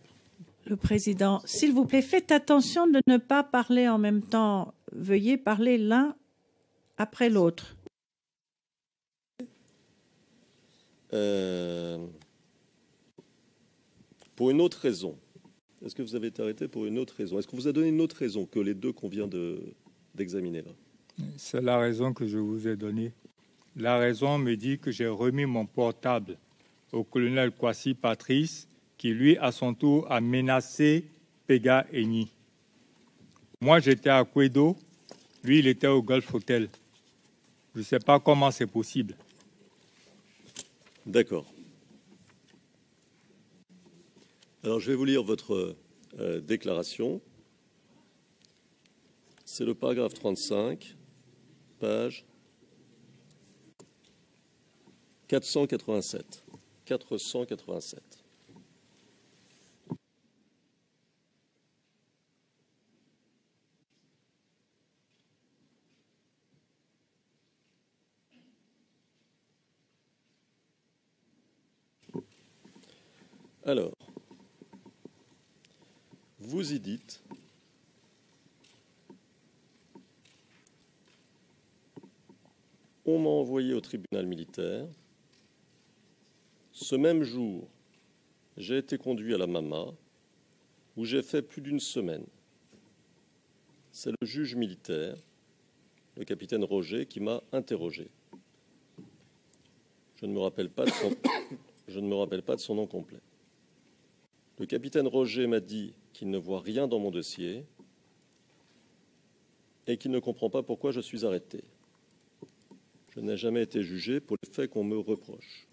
Le président, s'il vous plaît, faites attention de ne pas parler en même temps. Veuillez parler l'un après l'autre. Pour une autre raison. Est-ce que vous avez été arrêté pour une autre raison? Est-ce qu'on vous a donné une autre raison que les deux qu'on vient d'examiner là? C'est la raison que je vous ai donnée. La raison me dit que j'ai remis mon portable au colonel Kouassi Patrice, qui lui, à son tour, a menacé Pega Eni. Moi, j'étais à Kwedo, lui, il était au Golf Hotel. Je ne sais pas comment c'est possible. D'accord. Alors, je vais vous lire votre déclaration. C'est le paragraphe 35, page 487. 487. Alors, vous y dites « On m'a envoyé au tribunal militaire. Ce même jour, j'ai été conduit à la Mama, où j'ai fait plus d'une semaine. C'est le juge militaire le capitaine Roger, qui m'a interrogé. Je ne me rappelle pas de son nom complet. Le capitaine Roger m'a dit qu'il ne voit rien dans mon dossier et qu'il ne comprend pas pourquoi je suis arrêté. Je n'ai jamais été jugé pour les faits qu'on me reproche.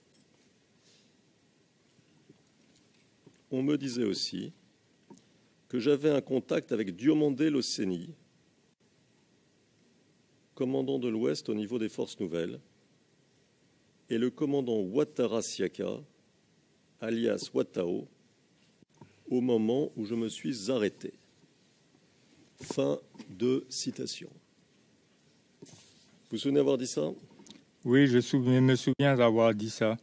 On me disait aussi que j'avais un contact avec Diomandé Lossény, commandant de l'Ouest au niveau des forces nouvelles, et le commandant Ouattara Siaka, alias Ouattao, au moment où je me suis arrêté. Fin de citation. Vous vous souvenez avoir dit ça? Oui, je me souviens d'avoir dit ça.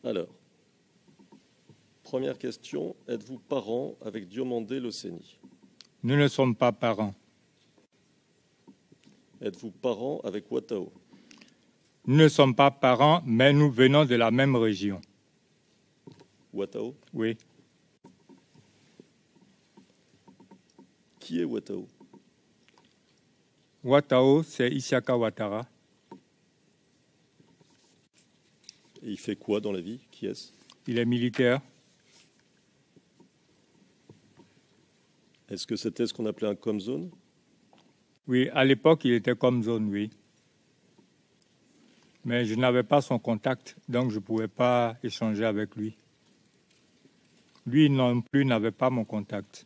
Alors, première question, êtes-vous parent avec Diomandé Lossény? Nous ne sommes pas parents. Êtes-vous parent avec Ouattao? Nous ne sommes pas parents, mais nous venons de la même région. Ouattao? Oui. Qui est Ouattao? Ouattao, c'est Isiaka Ouattara. Et il fait quoi dans la vie? Qui est-ce? Il est militaire. Est-ce que c'était ce qu'on appelait un com-zone? Oui, à l'époque, il était comme zone, oui. Mais je n'avais pas son contact, donc je ne pouvais pas échanger avec lui. Lui non plus n'avait pas mon contact.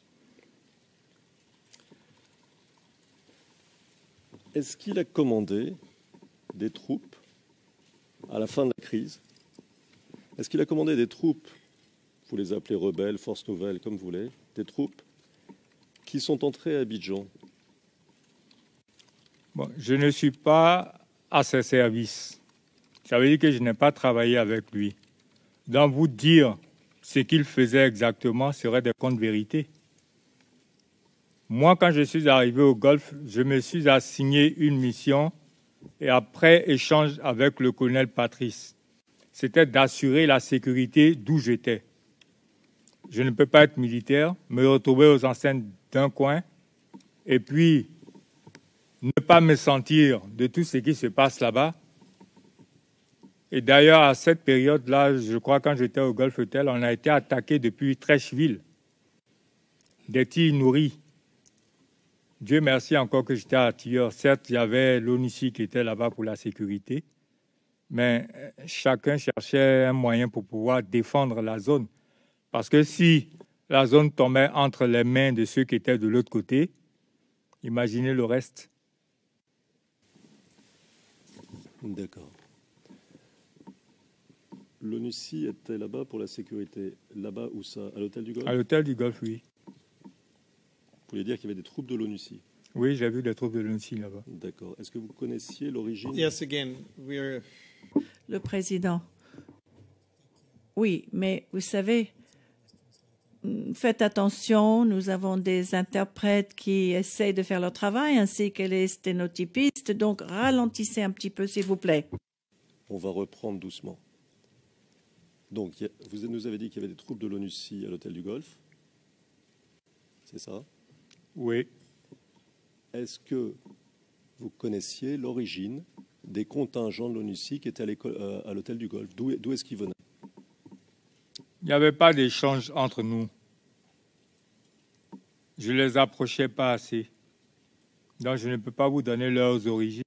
Est-ce qu'il a commandé des troupes à la fin de la crise? Est-ce qu'il a commandé des troupes, vous les appelez rebelles, forces nouvelles, comme vous voulez, des troupes qui sont entrées à Abidjan? Bon, je ne suis pas à ses services. Ça veut dire que je n'ai pas travaillé avec lui. Donc vous dire ce qu'il faisait exactement serait des contes-vérités. Moi, quand je suis arrivé au Golfe, je me suis assigné une mission et après échange avec le colonel Patrice, c'était d'assurer la sécurité d'où j'étais. Je ne peux pas être militaire, me retrouver aux enceintes d'un coin et puis ne pas me sentir de tout ce qui se passe là-bas. Et d'ailleurs, à cette période-là, je crois quand j'étais au Golf Hotel, on a été attaqué depuis Trècheville, des tirs nourris. Dieu merci encore que j'étais artilleur. Certes, il y avait l'ONUCI qui était là-bas pour la sécurité, mais chacun cherchait un moyen pour pouvoir défendre la zone. Parce que si la zone tombait entre les mains de ceux qui étaient de l'autre côté, imaginez le reste. D'accord. L'ONUCI était là-bas pour la sécurité. Là-bas où ça? À l'hôtel du Golfe? À l'hôtel du Golfe, oui. Vous voulez dire qu'il y avait des troupes de l'ONUCI? Oui, j'ai vu des troupes de l'ONUCI là-bas. D'accord. Est-ce que vous connaissiez l'origine? Yes, again, we're... Le président. Oui, mais vous savez, faites attention, nous avons des interprètes qui essayent de faire leur travail ainsi que les sténotypistes, donc ralentissez un petit peu, s'il vous plaît. On va reprendre doucement. Donc, vous nous avez dit qu'il y avait des troupes de l'ONUCI à l'hôtel du Golfe. C'est ça? Oui. Est-ce que vous connaissiez l'origine des contingents de l'ONUCI qui étaient à l'hôtel du Golfe? D'où est-ce qu'ils venaient? Il n'y avait pas d'échange entre nous. Je ne les approchais pas assez. Donc, je ne peux pas vous donner leurs origines.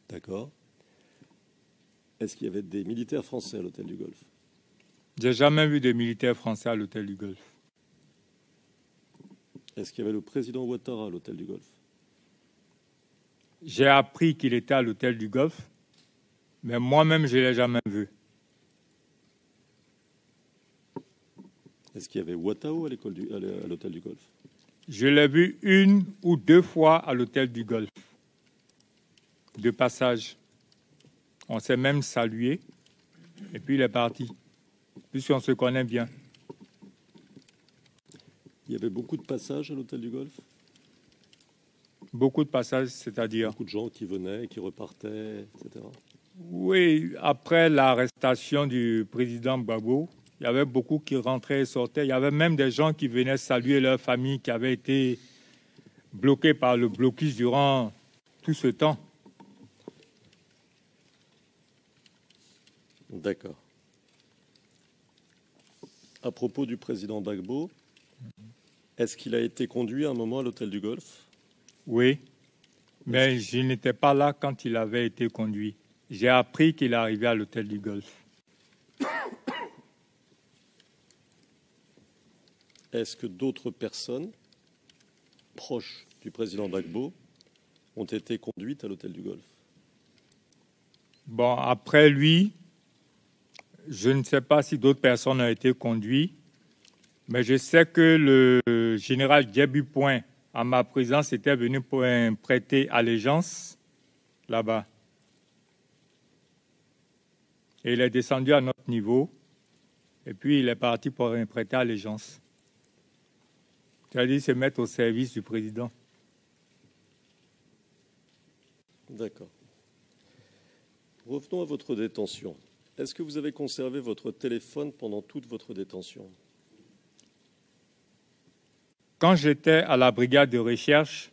D'accord. Est-ce qu'il y avait des militaires français à l'hôtel du Golfe? J'ai jamais vu de militaires français à l'hôtel du Golfe. Est-ce qu'il y avait le président Ouattara à l'hôtel du Golfe? J'ai appris qu'il était à l'hôtel du Golfe, mais moi-même, je ne l'ai jamais vu. Est-ce qu'il y avait Ouattao à l'hôtel du Golfe? Je l'ai vu 1 ou 2 fois à l'hôtel du Golfe, de passage. On s'est même salué, et puis il est parti, puisqu'on se connaît bien. Il y avait beaucoup de passages à l'hôtel du Golfe? Beaucoup de passages, c'est-à-dire? Beaucoup de gens qui venaient, qui repartaient, etc. Oui, après l'arrestation du président Gbagbo, il y avait beaucoup qui rentraient et sortaient. Il y avait même des gens qui venaient saluer leur famille qui avait été bloqué par le blocus durant tout ce temps. D'accord. À propos du président Gbagbo, est-ce qu'il a été conduit à un moment à l'hôtel du Golfe? Oui, mais je n'étais pas là quand il avait été conduit. J'ai appris qu'il est arrivé à l'hôtel du Golfe. Est-ce que d'autres personnes proches du président Gbagbo ont été conduites à l'hôtel du Golfe? Bon, après lui, je ne sais pas si d'autres personnes ont été conduites, mais je sais que le général Djebu Point, à ma présence, était venu pour prêter allégeance là-bas. Et il est descendu à notre niveau, et puis il est parti pour prêter allégeance. C'est-à-dire se mettre au service du président. D'accord. Revenons à votre détention. Est-ce que vous avez conservé votre téléphone pendant toute votre détention? Quand j'étais à la brigade de recherche,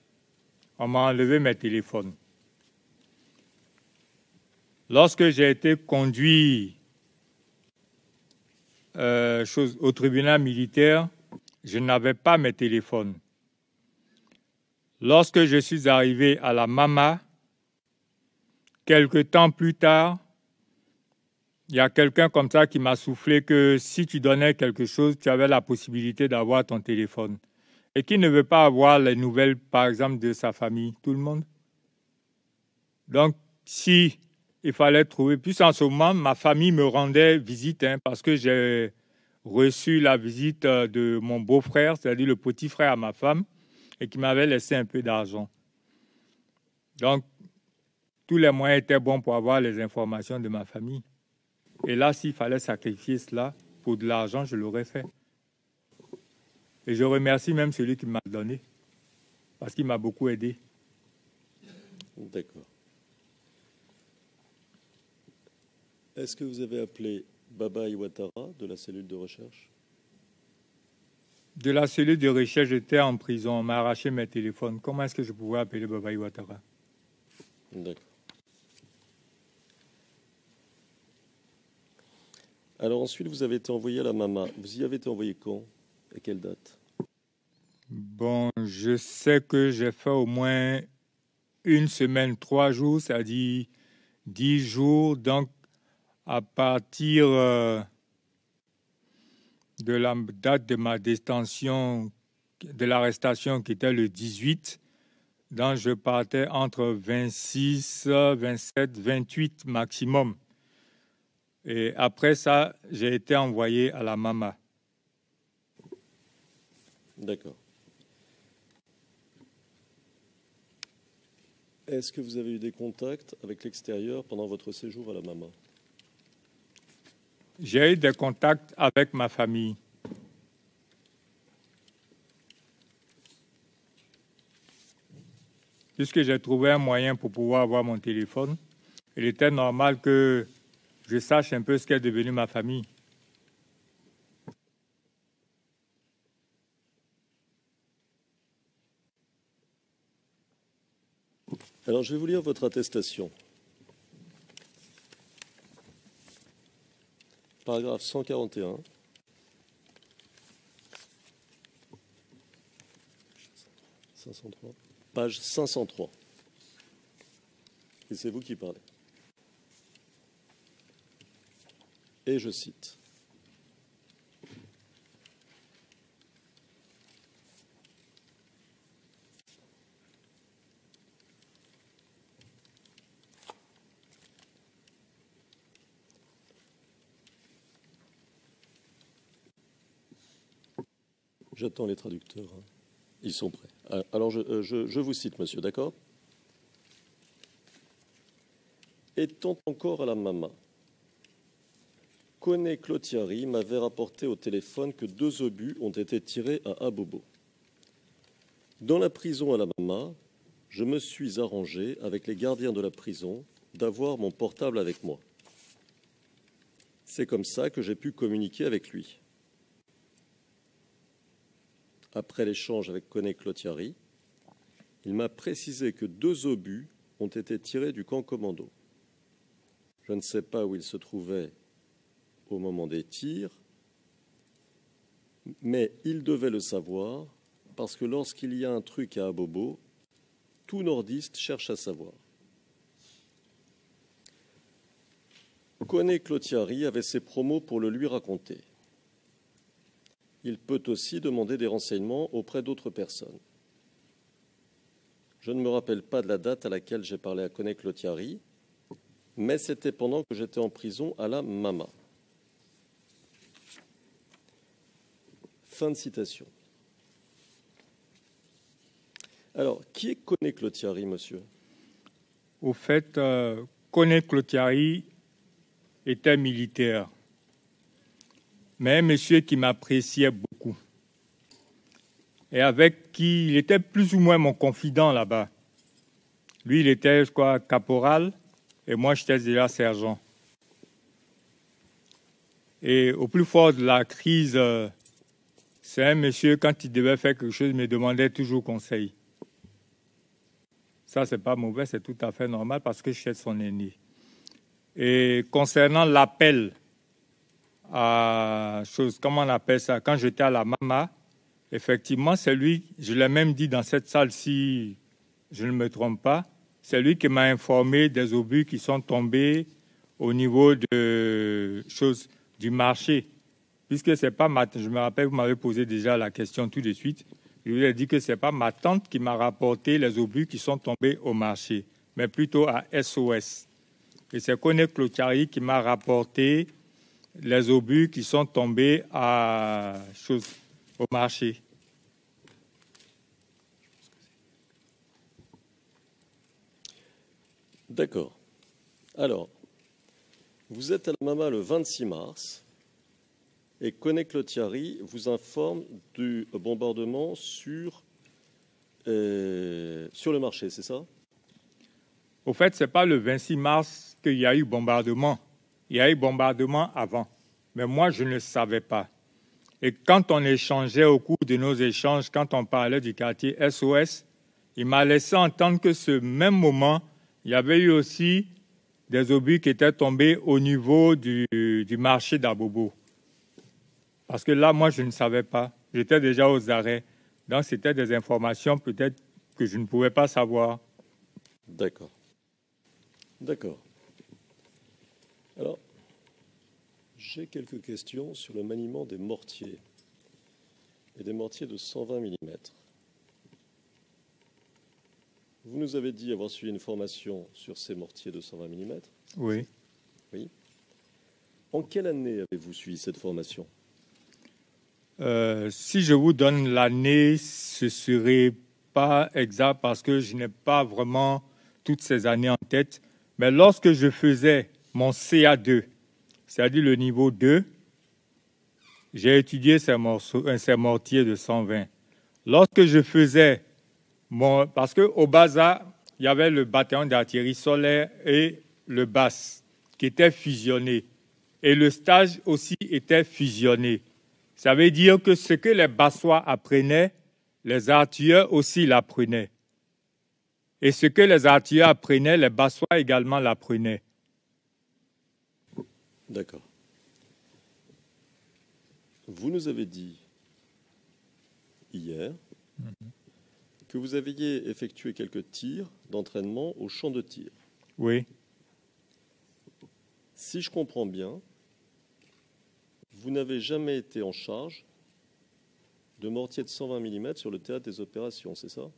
on m'a enlevé mes téléphones. Lorsque j'ai été conduit au tribunal militaire, je n'avais pas mes téléphones. Lorsque je suis arrivé à la Mama, quelque temps plus tard, il y a quelqu'un comme ça qui m'a soufflé que si tu donnais quelque chose, tu avais la possibilité d'avoir ton téléphone. Et qui ne veut pas avoir les nouvelles, par exemple, de sa famille, tout le monde. Donc, si il fallait trouver, puis en ce moment, ma famille me rendait visite, parce que j'ai reçu la visite de mon beau-frère, c'est-à-dire le petit frère à ma femme, et qui m'avait laissé un peu d'argent. Donc, tous les moyens étaient bons pour avoir les informations de ma famille. Et là, s'il fallait sacrifier cela pour de l'argent, je l'aurais fait. Et je remercie même celui qui m'a donné, parce qu'il m'a beaucoup aidé. D'accord. Est-ce que vous avez appelé Baba Iwatara de la cellule de recherche? De la cellule de recherche, j'étais en prison, on m'a arraché mes téléphones. Comment est-ce que je pouvais appeler Baba Iwatara? D'accord. Alors ensuite, vous avez été envoyé à la Mama. Vous y avez été envoyé quand? À quelle date? Bon, je sais que j'ai fait au moins une semaine, 3 jours, c'est-à-dire 10 jours. Donc, à partir de la date de ma détention, de l'arrestation qui était le 18, donc je partais entre 26, 27, 28 maximum. Et après ça, j'ai été envoyé à la Mama. D'accord. Est-ce que vous avez eu des contacts avec l'extérieur pendant votre séjour à la Mama? J'ai eu des contacts avec ma famille. Puisque j'ai trouvé un moyen pour pouvoir avoir mon téléphone, il était normal que je sache un peu ce qu'est devenu ma famille. Alors, je vais vous lire votre attestation. Paragraphe 141. Page 503. Et c'est vous qui parlez. Et je cite. J'attends les traducteurs. Ils sont prêts. Alors, je vous cite, monsieur, d'accord? Étant encore à la Mama, Koné Clotiari m'avait rapporté au téléphone que 2 obus ont été tirés à Abobo. Dans la prison à la Mama, je me suis arrangé avec les gardiens de la prison d'avoir mon portable avec moi. C'est comme ça que j'ai pu communiquer avec lui. Après l'échange avec Koné Clotiari, Il m'a précisé que 2 obus ont été tirés du camp commando. Je ne sais pas où ils se trouvaient au moment des tirs, mais il devait le savoir parce que lorsqu'il y a un truc à Abobo, tout nordiste cherche à savoir. Koné Clotiari avait ses promos pour le lui raconter. Il peut aussi demander des renseignements auprès d'autres personnes. Je ne me rappelle pas de la date à laquelle j'ai parlé à Koné Clotiari, mais c'était pendant que j'étais en prison à la Mama. Fin de citation. Alors, qui est Koné Clotiari, monsieur? Au fait, Koné Clotiari était militaire, mais un monsieur qui m'appréciait beaucoup et avec qui il était plus ou moins mon confident là-bas. Lui, il était, je crois, caporal et moi, j'étais déjà sergent. Et au plus fort de la crise, c'est un monsieur, quand il devait faire quelque chose, il me demandait toujours conseil. Ça, c'est pas mauvais, c'est tout à fait normal parce que je suis son aîné. Et concernant l'appel à chose, comment on appelle ça, quand j'étais à la Mama, effectivement, c'est lui, je l'ai même dit dans cette salle, si je ne me trompe pas, c'est lui qui m'a informé des obus qui sont tombés au niveau de choses du marché. Puisque c'est pas ma, je me rappelle, vous m'avez posé déjà la question tout de suite. Je vous ai dit que c'est pas ma tante qui m'a rapporté les obus qui sont tombés au marché, mais plutôt à SOS. Et c'est Koné Clotiari qui m'a rapporté les obus qui sont tombés au marché. D'accord. Alors, vous êtes à la Mama le 26 mars et Koné Clotiari vous informe du bombardement sur le marché, c'est ça? Au fait, ce n'est pas le 26 mars qu'il y a eu bombardement. Il y a eu bombardement avant. Mais moi, je ne savais pas. Et quand on échangeait au cours de nos échanges, quand on parlait du quartier SOS, il m'a laissé entendre que ce même moment, il y avait eu aussi des obus qui étaient tombés au niveau du marché d'Abobo. Parce que là, moi, je ne savais pas. J'étais déjà aux arrêts. Donc, c'était des informations peut-être que je ne pouvais pas savoir. D'accord. D'accord. Alors, j'ai quelques questions sur le maniement des mortiers et des mortiers de 120 mm. Vous nous avez dit avoir suivi une formation sur ces mortiers de 120 mm. Oui. Oui. En quelle année avez-vous suivi cette formation? Si je vous donne l'année, ce ne serait pas exact parce que je n'ai pas vraiment toutes ces années en tête. Mais lorsque je faisais mon CA2, c'est-à-dire le niveau 2, j'ai étudié ces mortiers de 120. Lorsque je faisais parce qu'au Baza, il y avait le bataillon d'artillerie solaire et le BAS qui étaient fusionnés. Et le stage aussi était fusionné. Ça veut dire que ce que les Bassois apprenaient, les artilleurs aussi l'apprenaient. Et ce que les artilleurs apprenaient, les Bassois également l'apprenaient. D'accord. Vous nous avez dit hier que vous aviez effectué quelques tirs d'entraînement au champ de tir. Oui. Si je comprends bien, vous n'avez jamais été en charge de mortiers de 120 mm sur le théâtre des opérations, c'est ça?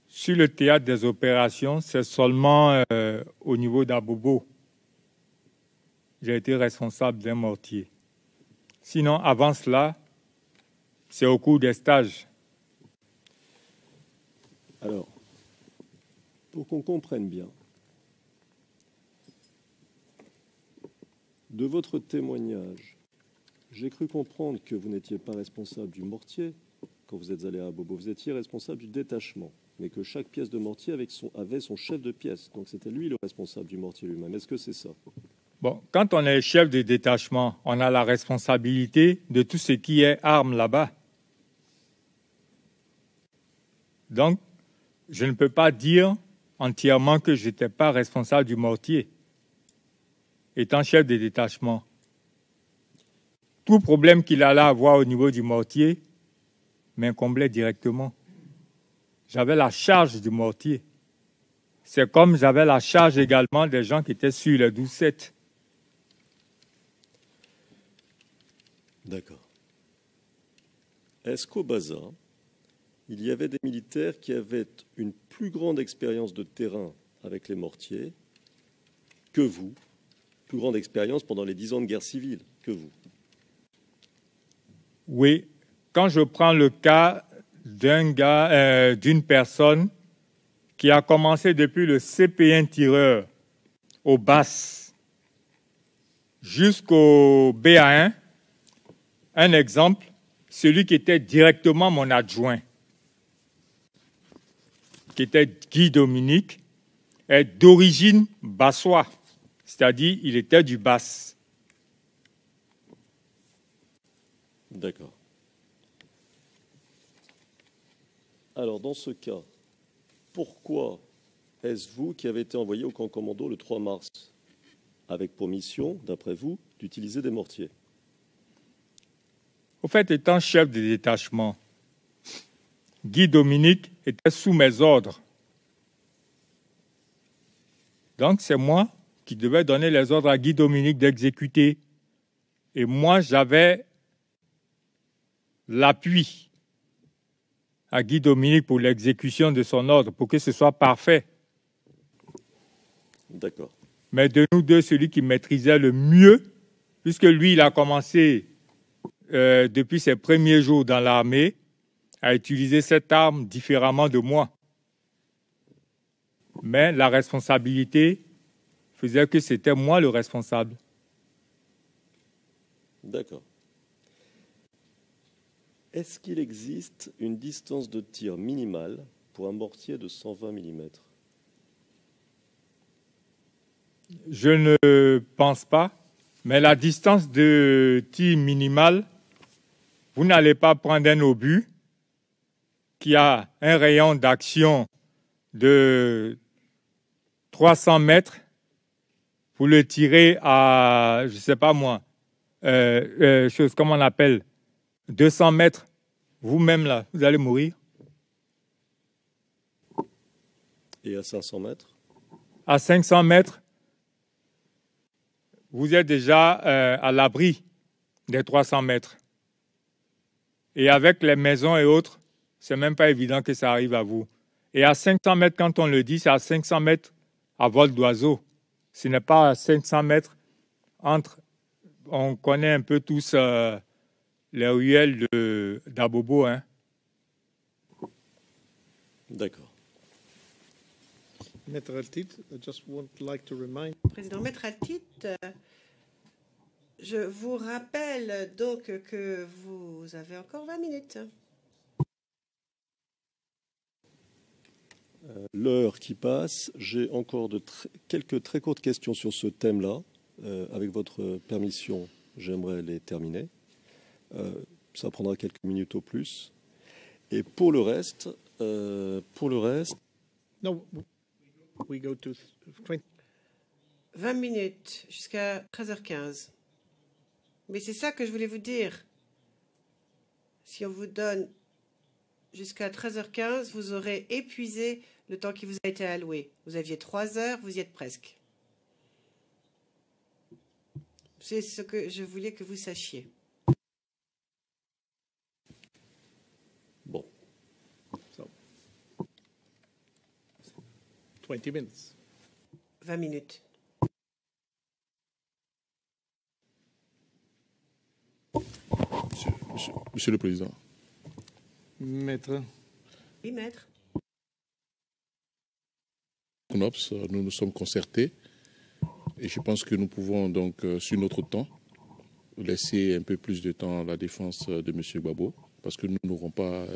Sur le théâtre des opérations, c'est seulement au niveau d'Abobo. J'ai été responsable d'un mortier. Sinon, avant cela, c'est au cours des stages. Alors, pour qu'on comprenne bien, de votre témoignage, j'ai cru comprendre que vous n'étiez pas responsable du mortier quand vous êtes allé à Abobo. Vous étiez responsable du détachement, mais que chaque pièce de mortier avait son chef de pièce. Donc c'était lui le responsable du mortier lui-même. Est-ce que c'est ça? Bon, quand on est chef de détachement, on a la responsabilité de tout ce qui est armes là-bas. Donc, je ne peux pas dire entièrement que je n'étais pas responsable du mortier, étant chef de détachement. Tout problème qu'il allait avoir au niveau du mortier m'incomblait directement. J'avais la charge du mortier. C'est comme j'avais la charge également des gens qui étaient sur les 12-7. D'accord. Est-ce qu'au Baza, il y avait des militaires qui avaient une plus grande expérience de terrain avec les mortiers que vous, plus grande expérience pendant les 10 ans de guerre civile que vous? Oui, quand je prends le cas d'une personne qui a commencé depuis le CP1 tireur au BAS jusqu'au BA1, un exemple, celui qui était directement mon adjoint, qui était Guy Dominique, est d'origine bassois, c'est-à-dire il était du BAS. D'accord. Alors, dans ce cas, pourquoi est-ce vous qui avez été envoyé au camp commando le 3 mars, avec pour mission, d'après vous, d'utiliser des mortiers? Au fait, étant chef de détachement, Guy Dominique était sous mes ordres. Donc, c'est moi qui devais donner les ordres à Guy Dominique d'exécuter. Et moi, j'avais l'appui à Guy Dominique pour l'exécution de son ordre, pour que ce soit parfait. D'accord. Mais de nous deux, celui qui maîtrisait le mieux, puisque lui, il a commencé depuis ses premiers jours dans l'armée, à utiliser cette arme différemment de moi. Mais la responsabilité faisait que c'était moi le responsable. D'accord. Est-ce qu'il existe une distance de tir minimale pour un mortier de 120 mm? Je ne pense pas, mais la distance de tir minimale, vous n'allez pas prendre un obus qui a un rayon d'action de 300 mètres pour le tirer à, je ne sais pas moi, comment on appelle, 200 mètres. Vous-même, là, vous allez mourir. Et à 500 mètres? À 500 mètres, vous êtes déjà à l'abri des 300 mètres. Et avec les maisons et autres, c'est même pas évident que ça arrive à vous. Et à 500 mètres, quand on le dit, c'est à 500 mètres à vol d'oiseau. Ce n'est pas à 500 mètres entre... On connaît un peu tous les ruelles d'Abobo. Hein. D'accord. Maître Altit, I just would like to remind... Président Maître Altit, je vous rappelle donc que vous avez encore 20 minutes. L'heure qui passe, j'ai encore quelques très courtes questions sur ce thème-là. Avec votre permission, j'aimerais les terminer. Ça prendra quelques minutes au plus. Et pour le reste... No, we go to 20. 20 minutes jusqu'à 13h15. Mais c'est ça que je voulais vous dire. Si on vous donne jusqu'à 13h15, vous aurez épuisé le temps qui vous a été alloué. Vous aviez 3 heures, vous y êtes presque. C'est ce que je voulais que vous sachiez. Bon. So, 20 minutes. 20 minutes. Monsieur le Président. Maître. Oui, maître. CNOPS, nous nous sommes concertés et je pense que nous pouvons donc, sur notre temps, laisser un peu plus de temps à la défense de M. Gbagbo parce que nous n'aurons pas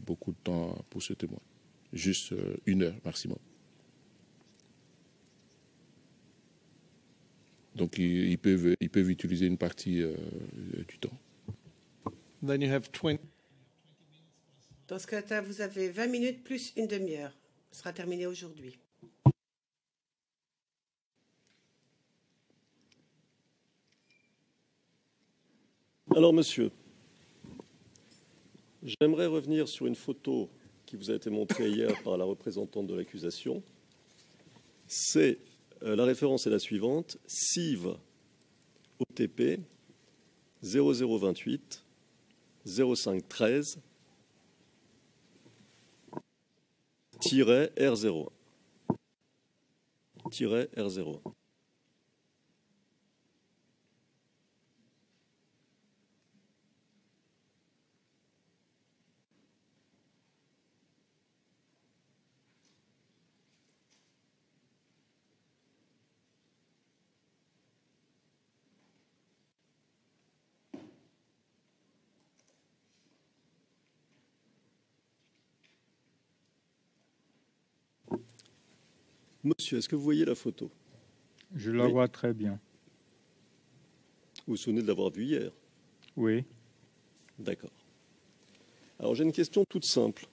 beaucoup de temps pour ce témoin. Juste 1 heure maximum. Donc ils peuvent utiliser une partie du temps. Then you have 20. Dans ce cas-là, vous avez 20 minutes plus une demi-heure. sera terminé aujourd'hui. Alors, monsieur, j'aimerais revenir sur une photo qui vous a été montrée hier par la représentante de l'accusation. La référence est la suivante, CIV OTP 0028 0513 R01. R01. Monsieur, est-ce que vous voyez la photo? Je la vois très bien. Vous vous souvenez de l'avoir vue hier? Oui. D'accord. Alors j'ai une question toute simple.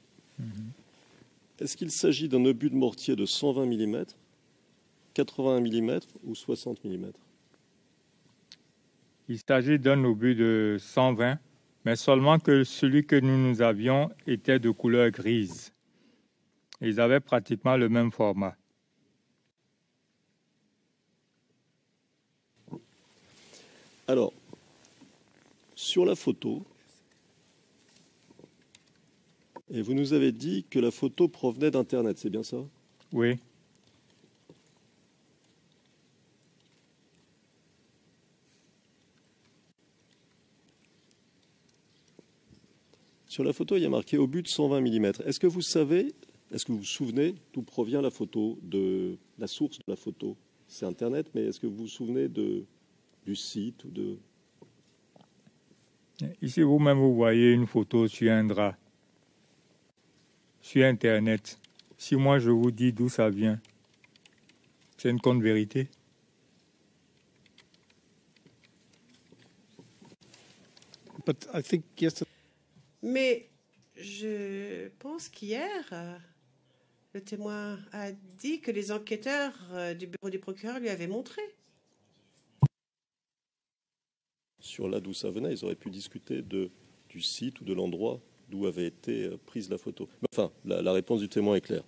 Est-ce qu'il s'agit d'un obus de mortier de 120 mm, 81 mm ou 60 mm? Il s'agit d'un obus de 120, mais seulement que celui que nous avions était de couleur grise. Ils avaient pratiquement le même format. Alors, sur la photo, et vous nous avez dit que la photo provenait d'Internet, c'est bien ça? Oui. Sur la photo, il y a marqué obus de 120 mm. Est-ce que vous vous souvenez d'où provient la photo, de la source de la photo? C'est Internet, mais est-ce que vous vous souvenez du site ou de... Ici, vous-même, vous voyez une photo sur un drap, sur Internet. Si moi, je vous dis d'où ça vient, c'est une conne vérité. But I think yesterday. Mais je pense qu'hier, le témoin a dit que les enquêteurs du bureau du procureur lui avaient montré. Sur là d'où ça venait, ils auraient pu discuter du site ou de l'endroit d'où avait été prise la photo. Enfin, la réponse du témoin est claire.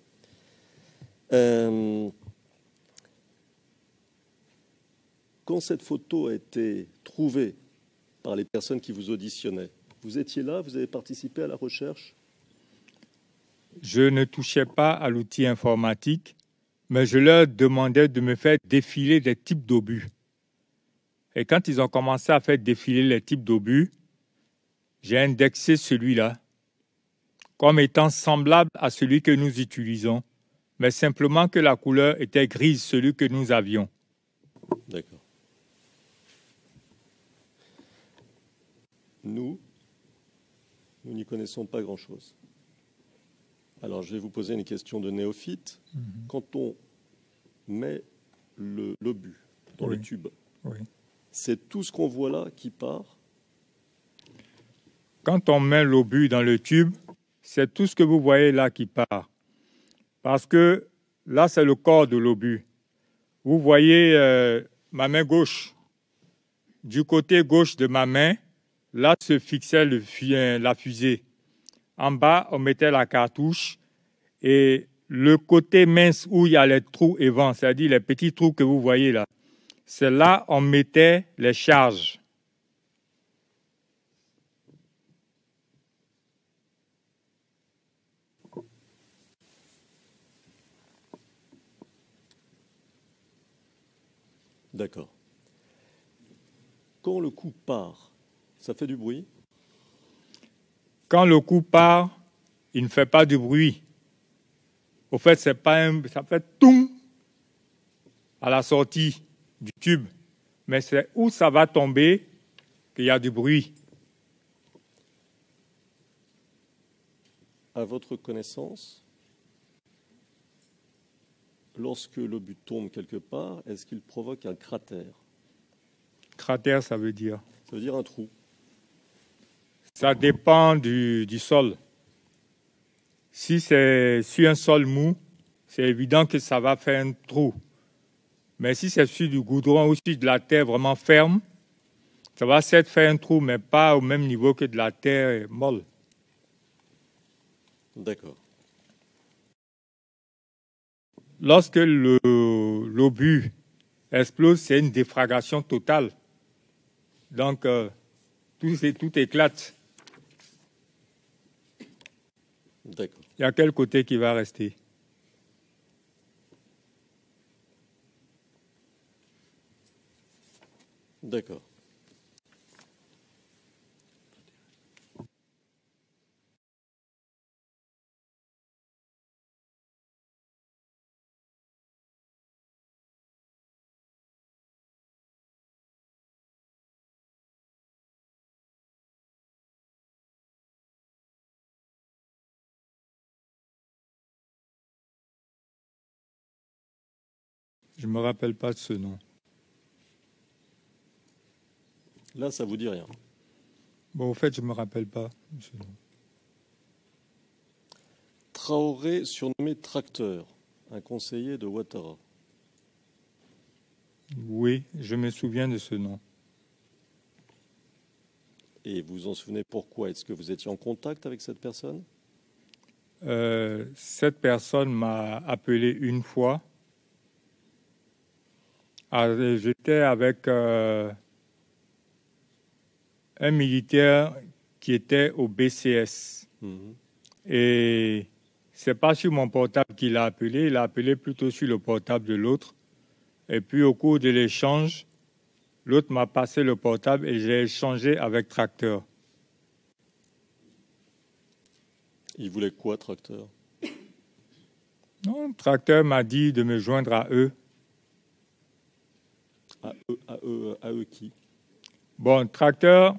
Quand cette photo a été trouvée par les personnes qui vous auditionnaient, vous étiez là, vous avez participé à la recherche? Je ne touchais pas à l'outil informatique, mais je leur demandais de me faire défiler des types d'obus. Et quand ils ont commencé à faire défiler les types d'obus, j'ai indexé celui-là comme étant semblable à celui que nous utilisons, mais simplement que la couleur était grise, celui que nous avions. D'accord. Nous n'y connaissons pas grand-chose. Alors, je vais vous poser une question de néophyte. Quand on met l'obus dans le tube, c'est tout ce qu'on voit là qui part? Quand on met l'obus dans le tube, c'est tout ce que vous voyez là qui part. Parce que là, c'est le corps de l'obus. Vous voyez ma main gauche. Du côté gauche de ma main, là se fixait la fusée. En bas, on mettait la cartouche. Et le côté mince où il y a les trous évents, c'est-à-dire les petits trous que vous voyez là, c'est là on mettait les charges. D'accord. Quand le coup part, ça fait du bruit? Quand le coup part, il ne fait pas de bruit. Au fait, ça fait toum à la sortie du tube. Mais c'est où ça va tomber qu'il y a du bruit. À votre connaissance, lorsque l'obus tombe quelque part, est-ce qu'il provoque un cratère? Cratère, ça veut dire? Ça veut dire un trou. Ça dépend du sol. Si c'est sur un sol mou, c'est évident que ça va faire un trou. Mais si c'est sur du goudron ou sur de la terre vraiment ferme, ça va certes faire un trou, mais pas au même niveau que de la terre molle. D'accord. Lorsque l'obus explose, c'est une défragration totale. Donc, tout éclate. D'accord. Il y a quel côté qui va rester? D'accord. Je ne me rappelle pas de ce nom. Là, ça vous dit rien. Bon, au fait, je ne me rappelle pas de ce nom. Traoré, surnommé Tracteur, un conseiller de Ouattara. Oui, je me souviens de ce nom. Et vous vous en souvenez pourquoi? Est-ce que vous étiez en contact avec cette personne? Cette personne m'a appelé une fois. J'étais avec un militaire qui était au BCS. Et c'est pas sur mon portable qu'il a appelé, il a appelé plutôt sur le portable de l'autre. Et puis au cours de l'échange, l'autre m'a passé le portable et j'ai échangé avec Tracteur. Il voulait quoi, Tracteur? Non, Tracteur m'a dit de me joindre à eux. À eux qui? Bon, Tracteur,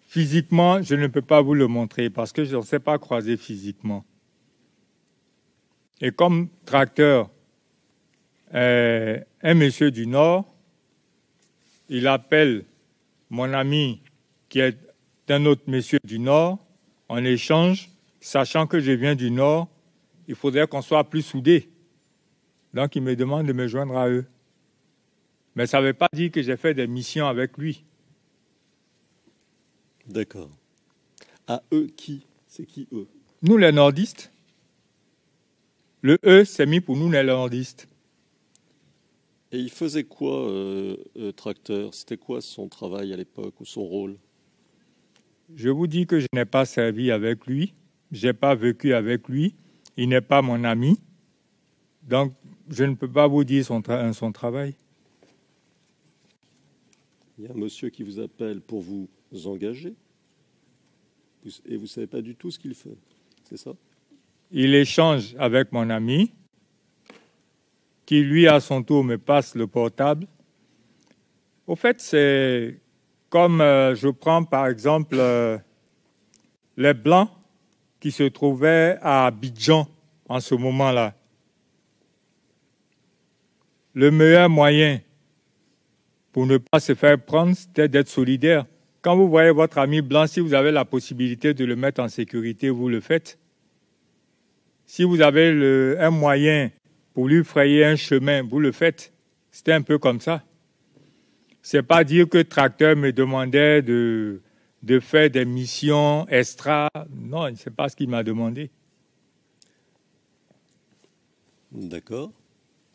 physiquement, je ne peux pas vous le montrer parce que je ne sais pas croiser physiquement. Et comme Tracteur est un monsieur du Nord, il appelle mon ami qui est un autre monsieur du Nord en échange, sachant que je viens du Nord, il faudrait qu'on soit plus soudés. Donc, il me demande de me joindre à eux. Mais ça ne veut pas dire que j'ai fait des missions avec lui. D'accord. À eux qui? C'est qui eux? Nous, les nordistes. Le E, c'est mis pour nous, les nordistes. Et il faisait quoi, Tracteur? C'était quoi son travail à l'époque ou son rôle? Je vous dis que je n'ai pas servi avec lui. Je n'ai pas vécu avec lui. Il n'est pas mon ami. Donc, je ne peux pas vous dire son travail. Il y a un monsieur qui vous appelle pour vous engager et vous ne savez pas du tout ce qu'il fait, c'est ça? Il échange avec mon ami qui, lui, à son tour, me passe le portable. Au fait, c'est comme je prends, par exemple, les Blancs qui se trouvaient à Abidjan en ce moment-là. Le meilleur moyen pour ne pas se faire prendre, c'était d'être solidaire. Quand vous voyez votre ami blanc, si vous avez la possibilité de le mettre en sécurité, vous le faites. Si vous avez un moyen pour lui frayer un chemin, vous le faites. C'était un peu comme ça. C'est pas dire que Tracteur me demandait de faire des missions extra. Non, c'est pas ce qu'il m'a demandé. D'accord.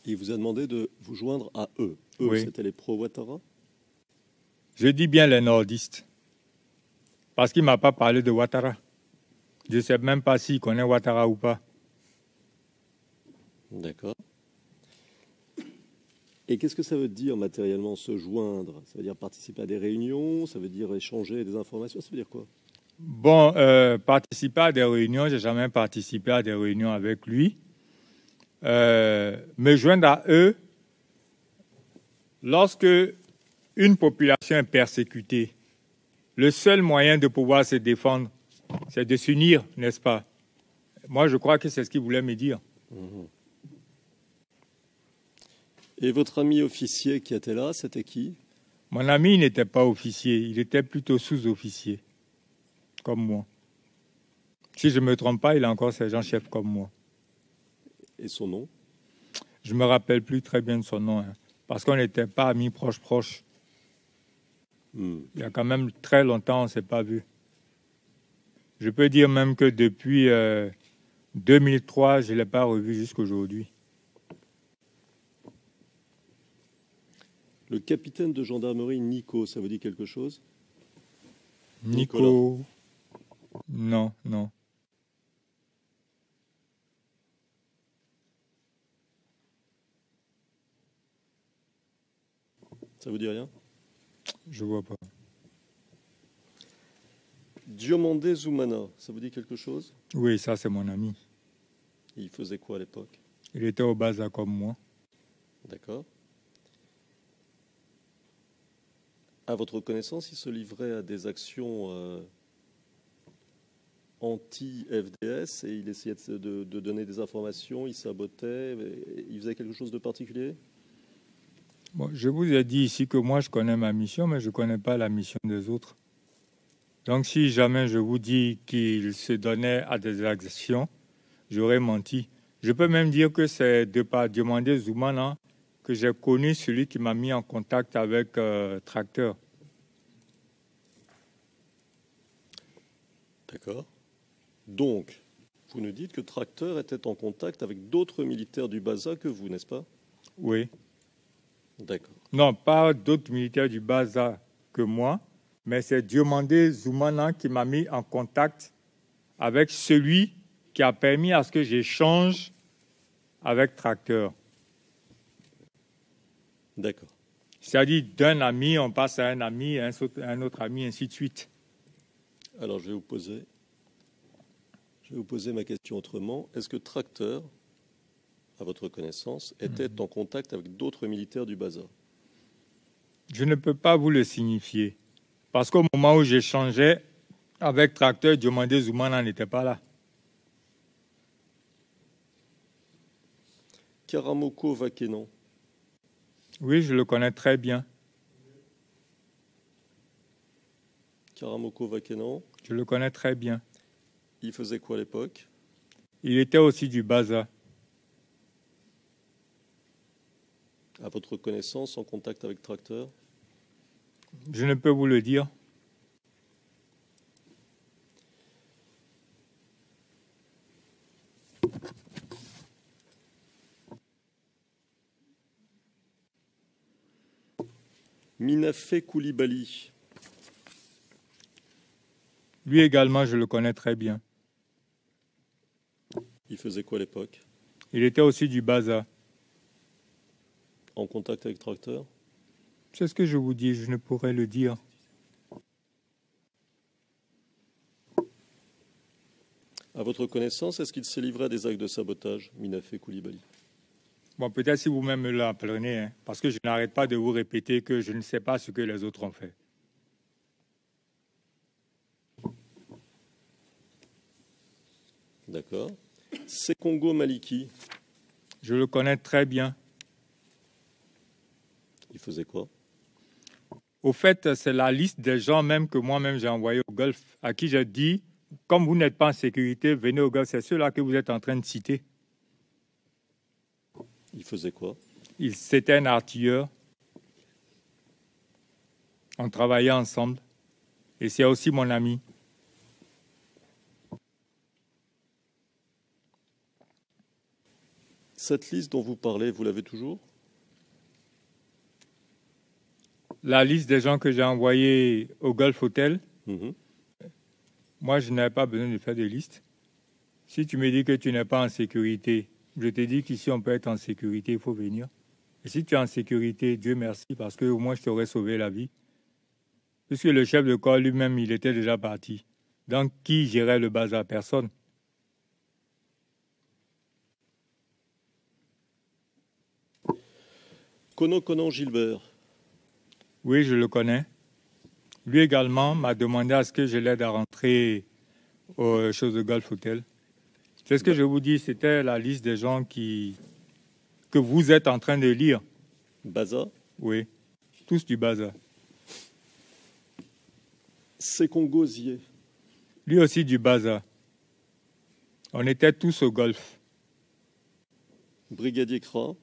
Il vous a demandé de vous joindre à eux. Eux, oui. C'était les pro-Ouattara? Je dis bien les nordistes. Parce qu'il ne m'a pas parlé de Ouattara. Je ne sais même pas s'il connaît Ouattara ou pas. D'accord. Et qu'est-ce que ça veut dire matériellement, se joindre? Ça veut dire participer à des réunions? Ça veut dire échanger des informations? Ça veut dire quoi? Bon, participer à des réunions, je n'ai jamais participé à des réunions avec lui. Me joindre à eux, lorsque une population est persécutée, le seul moyen de pouvoir se défendre, c'est de s'unir, n'est-ce pas? Moi, je crois que c'est ce qu'il voulait me dire. Et votre ami officier qui était là, c'était qui? Mon ami n'était pas officier, il était plutôt sous-officier, comme moi. Si je ne me trompe pas, il est encore sergent-chef comme moi. Et son nom? Je ne me rappelle plus très bien de son nom, hein, parce qu'on n'était pas amis proches. Il y a quand même très longtemps, on ne s'est pas vus. Je peux dire même que depuis 2003, je ne l'ai pas revu jusqu'à aujourd'hui. Le capitaine de gendarmerie Nico, ça vous dit quelque chose? Nico? Non. Ça vous dit rien? Je vois pas. Diomandé Zoumana, ça vous dit quelque chose? Oui, ça c'est mon ami. Il faisait quoi à l'époque? Il était au Baza comme moi. D'accord. À votre connaissance, il se livrait à des actions anti-FDS et il essayait de donner des informations, il sabotait, il faisait quelque chose de particulier? Bon, je vous ai dit ici que moi je connais ma mission, mais je ne connais pas la mission des autres. Donc si jamais je vous dis qu'il se donnait à des actions, j'aurais menti. Je peux même dire que c'est de par Diomandé Zoumana que j'ai connu celui qui m'a mis en contact avec Tracteur. D'accord. Donc, vous nous dites que Tracteur était en contact avec d'autres militaires du Baza que vous, n'est-ce pas? Oui. D'accord. Non, pas d'autres militaires du Baza que moi, mais c'est Diomandé Zoumana qui m'a mis en contact avec celui qui a permis à ce que j'échange avec Tracteur. D'accord. C'est-à-dire d'un ami, on passe à un ami, un autre ami, ainsi de suite. Alors, je vais vous poser ma question autrement. Est-ce que Tracteur, à votre connaissance, était en contact avec d'autres militaires du Baza? Je ne peux pas vous le signifier. Parce qu'au moment où j'échangeais avec Tracteur, Diomandé Zoumana n'était pas là. Karamoko Vakenan. Oui, je le connais très bien. Karamoko Vakenan. Je le connais très bien. Il faisait quoi à l'époque? Il était aussi du Baza. À votre connaissance, en contact avec Tracteur? Je ne peux vous le dire. Minafé Koulibaly. Lui également, je le connais très bien. Il faisait quoi à l'époque? Il était aussi du Baza. En contact avec Tracteur? C'est ce que je vous dis, je ne pourrais le dire. À votre connaissance, est-ce qu'il s'est livré à des actes de sabotage, Minafé Koulibaly? Bon, peut-être si vous-même me l'apprenez, hein, parce que je n'arrête pas de vous répéter que je ne sais pas ce que les autres ont fait. D'accord. Sekongo Maliki. Je le connais très bien. Il faisait quoi? Au fait, c'est la liste des gens même que moi-même j'ai envoyé au Golfe, à qui j'ai dit, comme vous n'êtes pas en sécurité, venez au Golfe. C'est ceux-là que vous êtes en train de citer. Il faisait quoi? C'était un artilleur. On travaillait ensemble. Et c'est aussi mon ami. Cette liste dont vous parlez, vous l'avez toujours? La liste des gens que j'ai envoyés au Golf Hotel, moi, je n'avais pas besoin de faire des listes. Si tu me dis que tu n'es pas en sécurité, je te dis qu'ici, on peut être en sécurité, il faut venir. Et si tu es en sécurité, Dieu merci, parce qu'au moins, je t'aurais sauvé la vie. Puisque le chef de corps lui-même, il était déjà parti. Donc, qui gérait le bazar? Personne. Kono Gilbert. Oui, je le connais. Lui également m'a demandé à ce que je l'aide à rentrer aux choses de Golf Hotel. C'est ce que je vous dis, c'était la liste des gens que vous êtes en train de lire. Baza? Oui, tous du Baza. Sekongo Zié. Lui aussi du Baza. On était tous au Golfe. Brigadier Kra.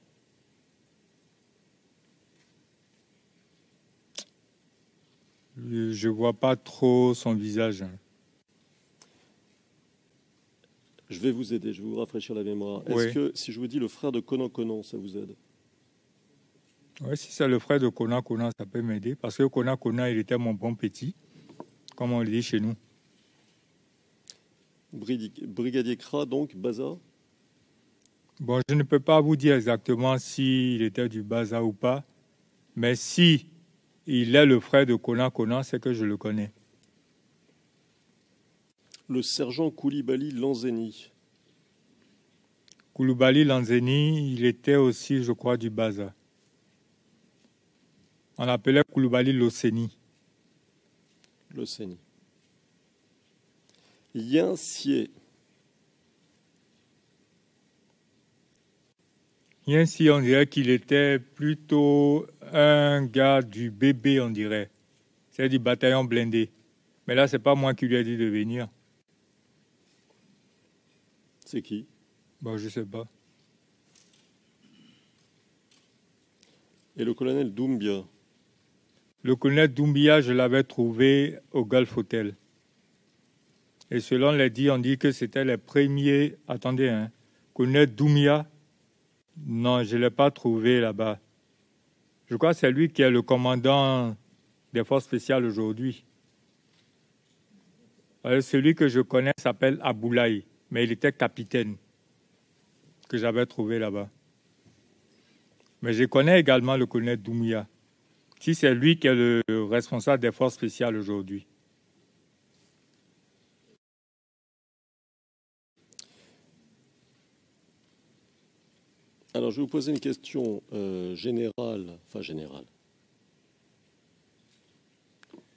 Je ne vois pas trop son visage. Je vais vous aider, je vais vous rafraîchir la mémoire. Oui. Est-ce que si je vous dis le frère de Conan Conan, ça vous aide? Oui, si c'est le frère de Conan Conan, ça peut m'aider. Parce que Conan Conan, il était mon bon petit, comme on le dit chez nous. Brigadier Kra, donc, Baza. Bon, je ne peux pas vous dire exactement s'il était du Baza ou pas, mais si il est le frère de Conan Conan, c'est que je le connais. Le sergent Koulibaly Lanzeni. Koulibaly Lanzeni, il était aussi, je crois, du Baza. On appelait Koulibaly Loseni. Loseni. Yin Xie. Ainsi, on dirait qu'il était plutôt un gars du bébé, on dirait. C'est du bataillon blindé. Mais là, c'est pas moi qui lui ai dit de venir. C'est qui? Bon, je sais pas. Et le colonel Doumbia. Le colonel Doumbia, je l'avais trouvé au Gulf Hotel. Et selon les dits, on dit que c'était les premiers... Attendez, hein. Colonel Doumbia, non, je ne l'ai pas trouvé là-bas. Je crois que c'est lui qui est le commandant des forces spéciales aujourd'hui. Celui que je connais s'appelle Aboulaye, mais il était capitaine, que j'avais trouvé là-bas. Mais je connais également le colonel Doumbia. Si c'est lui qui est le responsable des forces spéciales aujourd'hui. Alors, je vais vous poser une question générale,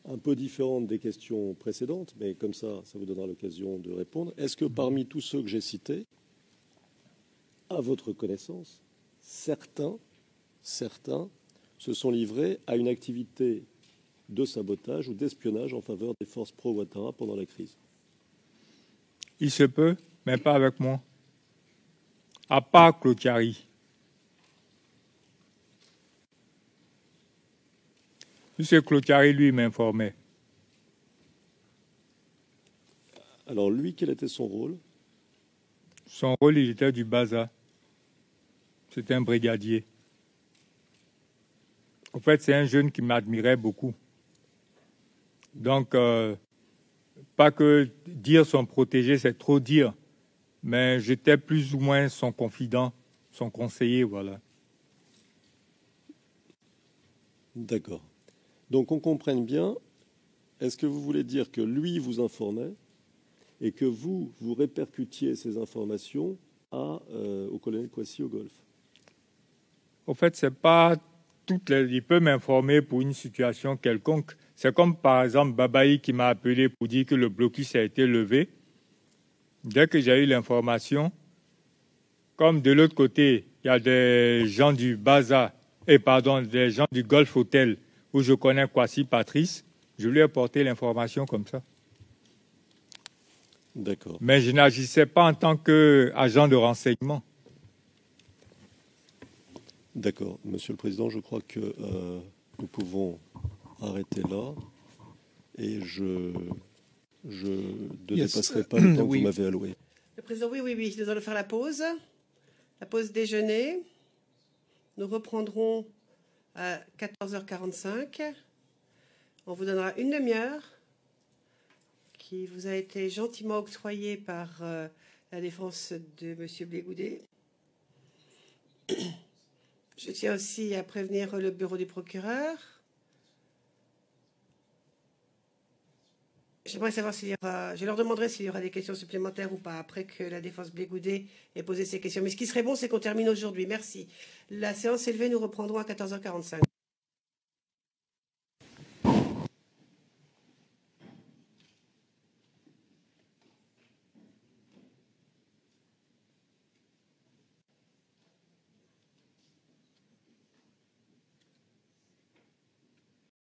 un peu différente des questions précédentes, mais comme ça vous donnera l'occasion de répondre. Est-ce que parmi tous ceux que j'ai cités, à votre connaissance, certains se sont livrés à une activité de sabotage ou d'espionnage en faveur des forces pro-Ouattara pendant la crise? Il se peut, mais pas avec moi. À part Clotiari. M. Clotiari, lui, m'informait. Alors lui, quel était son rôle? Son rôle, il était du Baza. C'était un brigadier. En fait, c'est un jeune qui m'admirait beaucoup. Donc, pas que dire son protégé, c'est trop dire, mais j'étais plus ou moins son confident, son conseiller, voilà. D'accord. Donc, on comprenne bien, est-ce que vous voulez dire que lui vous informait et que vous répercutiez ces informations au colonel Kouassi au Golfe? En fait, c'est pas il peut m'informer pour une situation quelconque. C'est comme, par exemple, Babaï qui m'a appelé pour dire que le blocus a été levé. Dès que j'ai eu l'information, comme de l'autre côté, il y a des gens du Baza, des gens du Golf Hotel, où je connais Kouassi Patrice, je lui ai porté l'information comme ça. D'accord. Mais je n'agissais pas en tant qu'agent de renseignement. D'accord. Monsieur le Président, je crois que nous pouvons arrêter là. Et je ne dépasserai pas le temps que vous m'avez alloué. Le Président, oui. Nous allons faire la pause déjeuner. Nous reprendrons à 14h45. On vous donnera une demi-heure qui vous a été gentiment octroyée par la défense de M. Blégoudet. Je tiens aussi à prévenir le bureau du procureur. J'aimerais savoir s'il y aura... Je leur demanderai s'il y aura des questions supplémentaires ou pas après que la défense Blégoudet ait posé ces questions. Mais ce qui serait bon, c'est qu'on termine aujourd'hui. Merci. La séance est levée. Nous reprendrons à 14h45.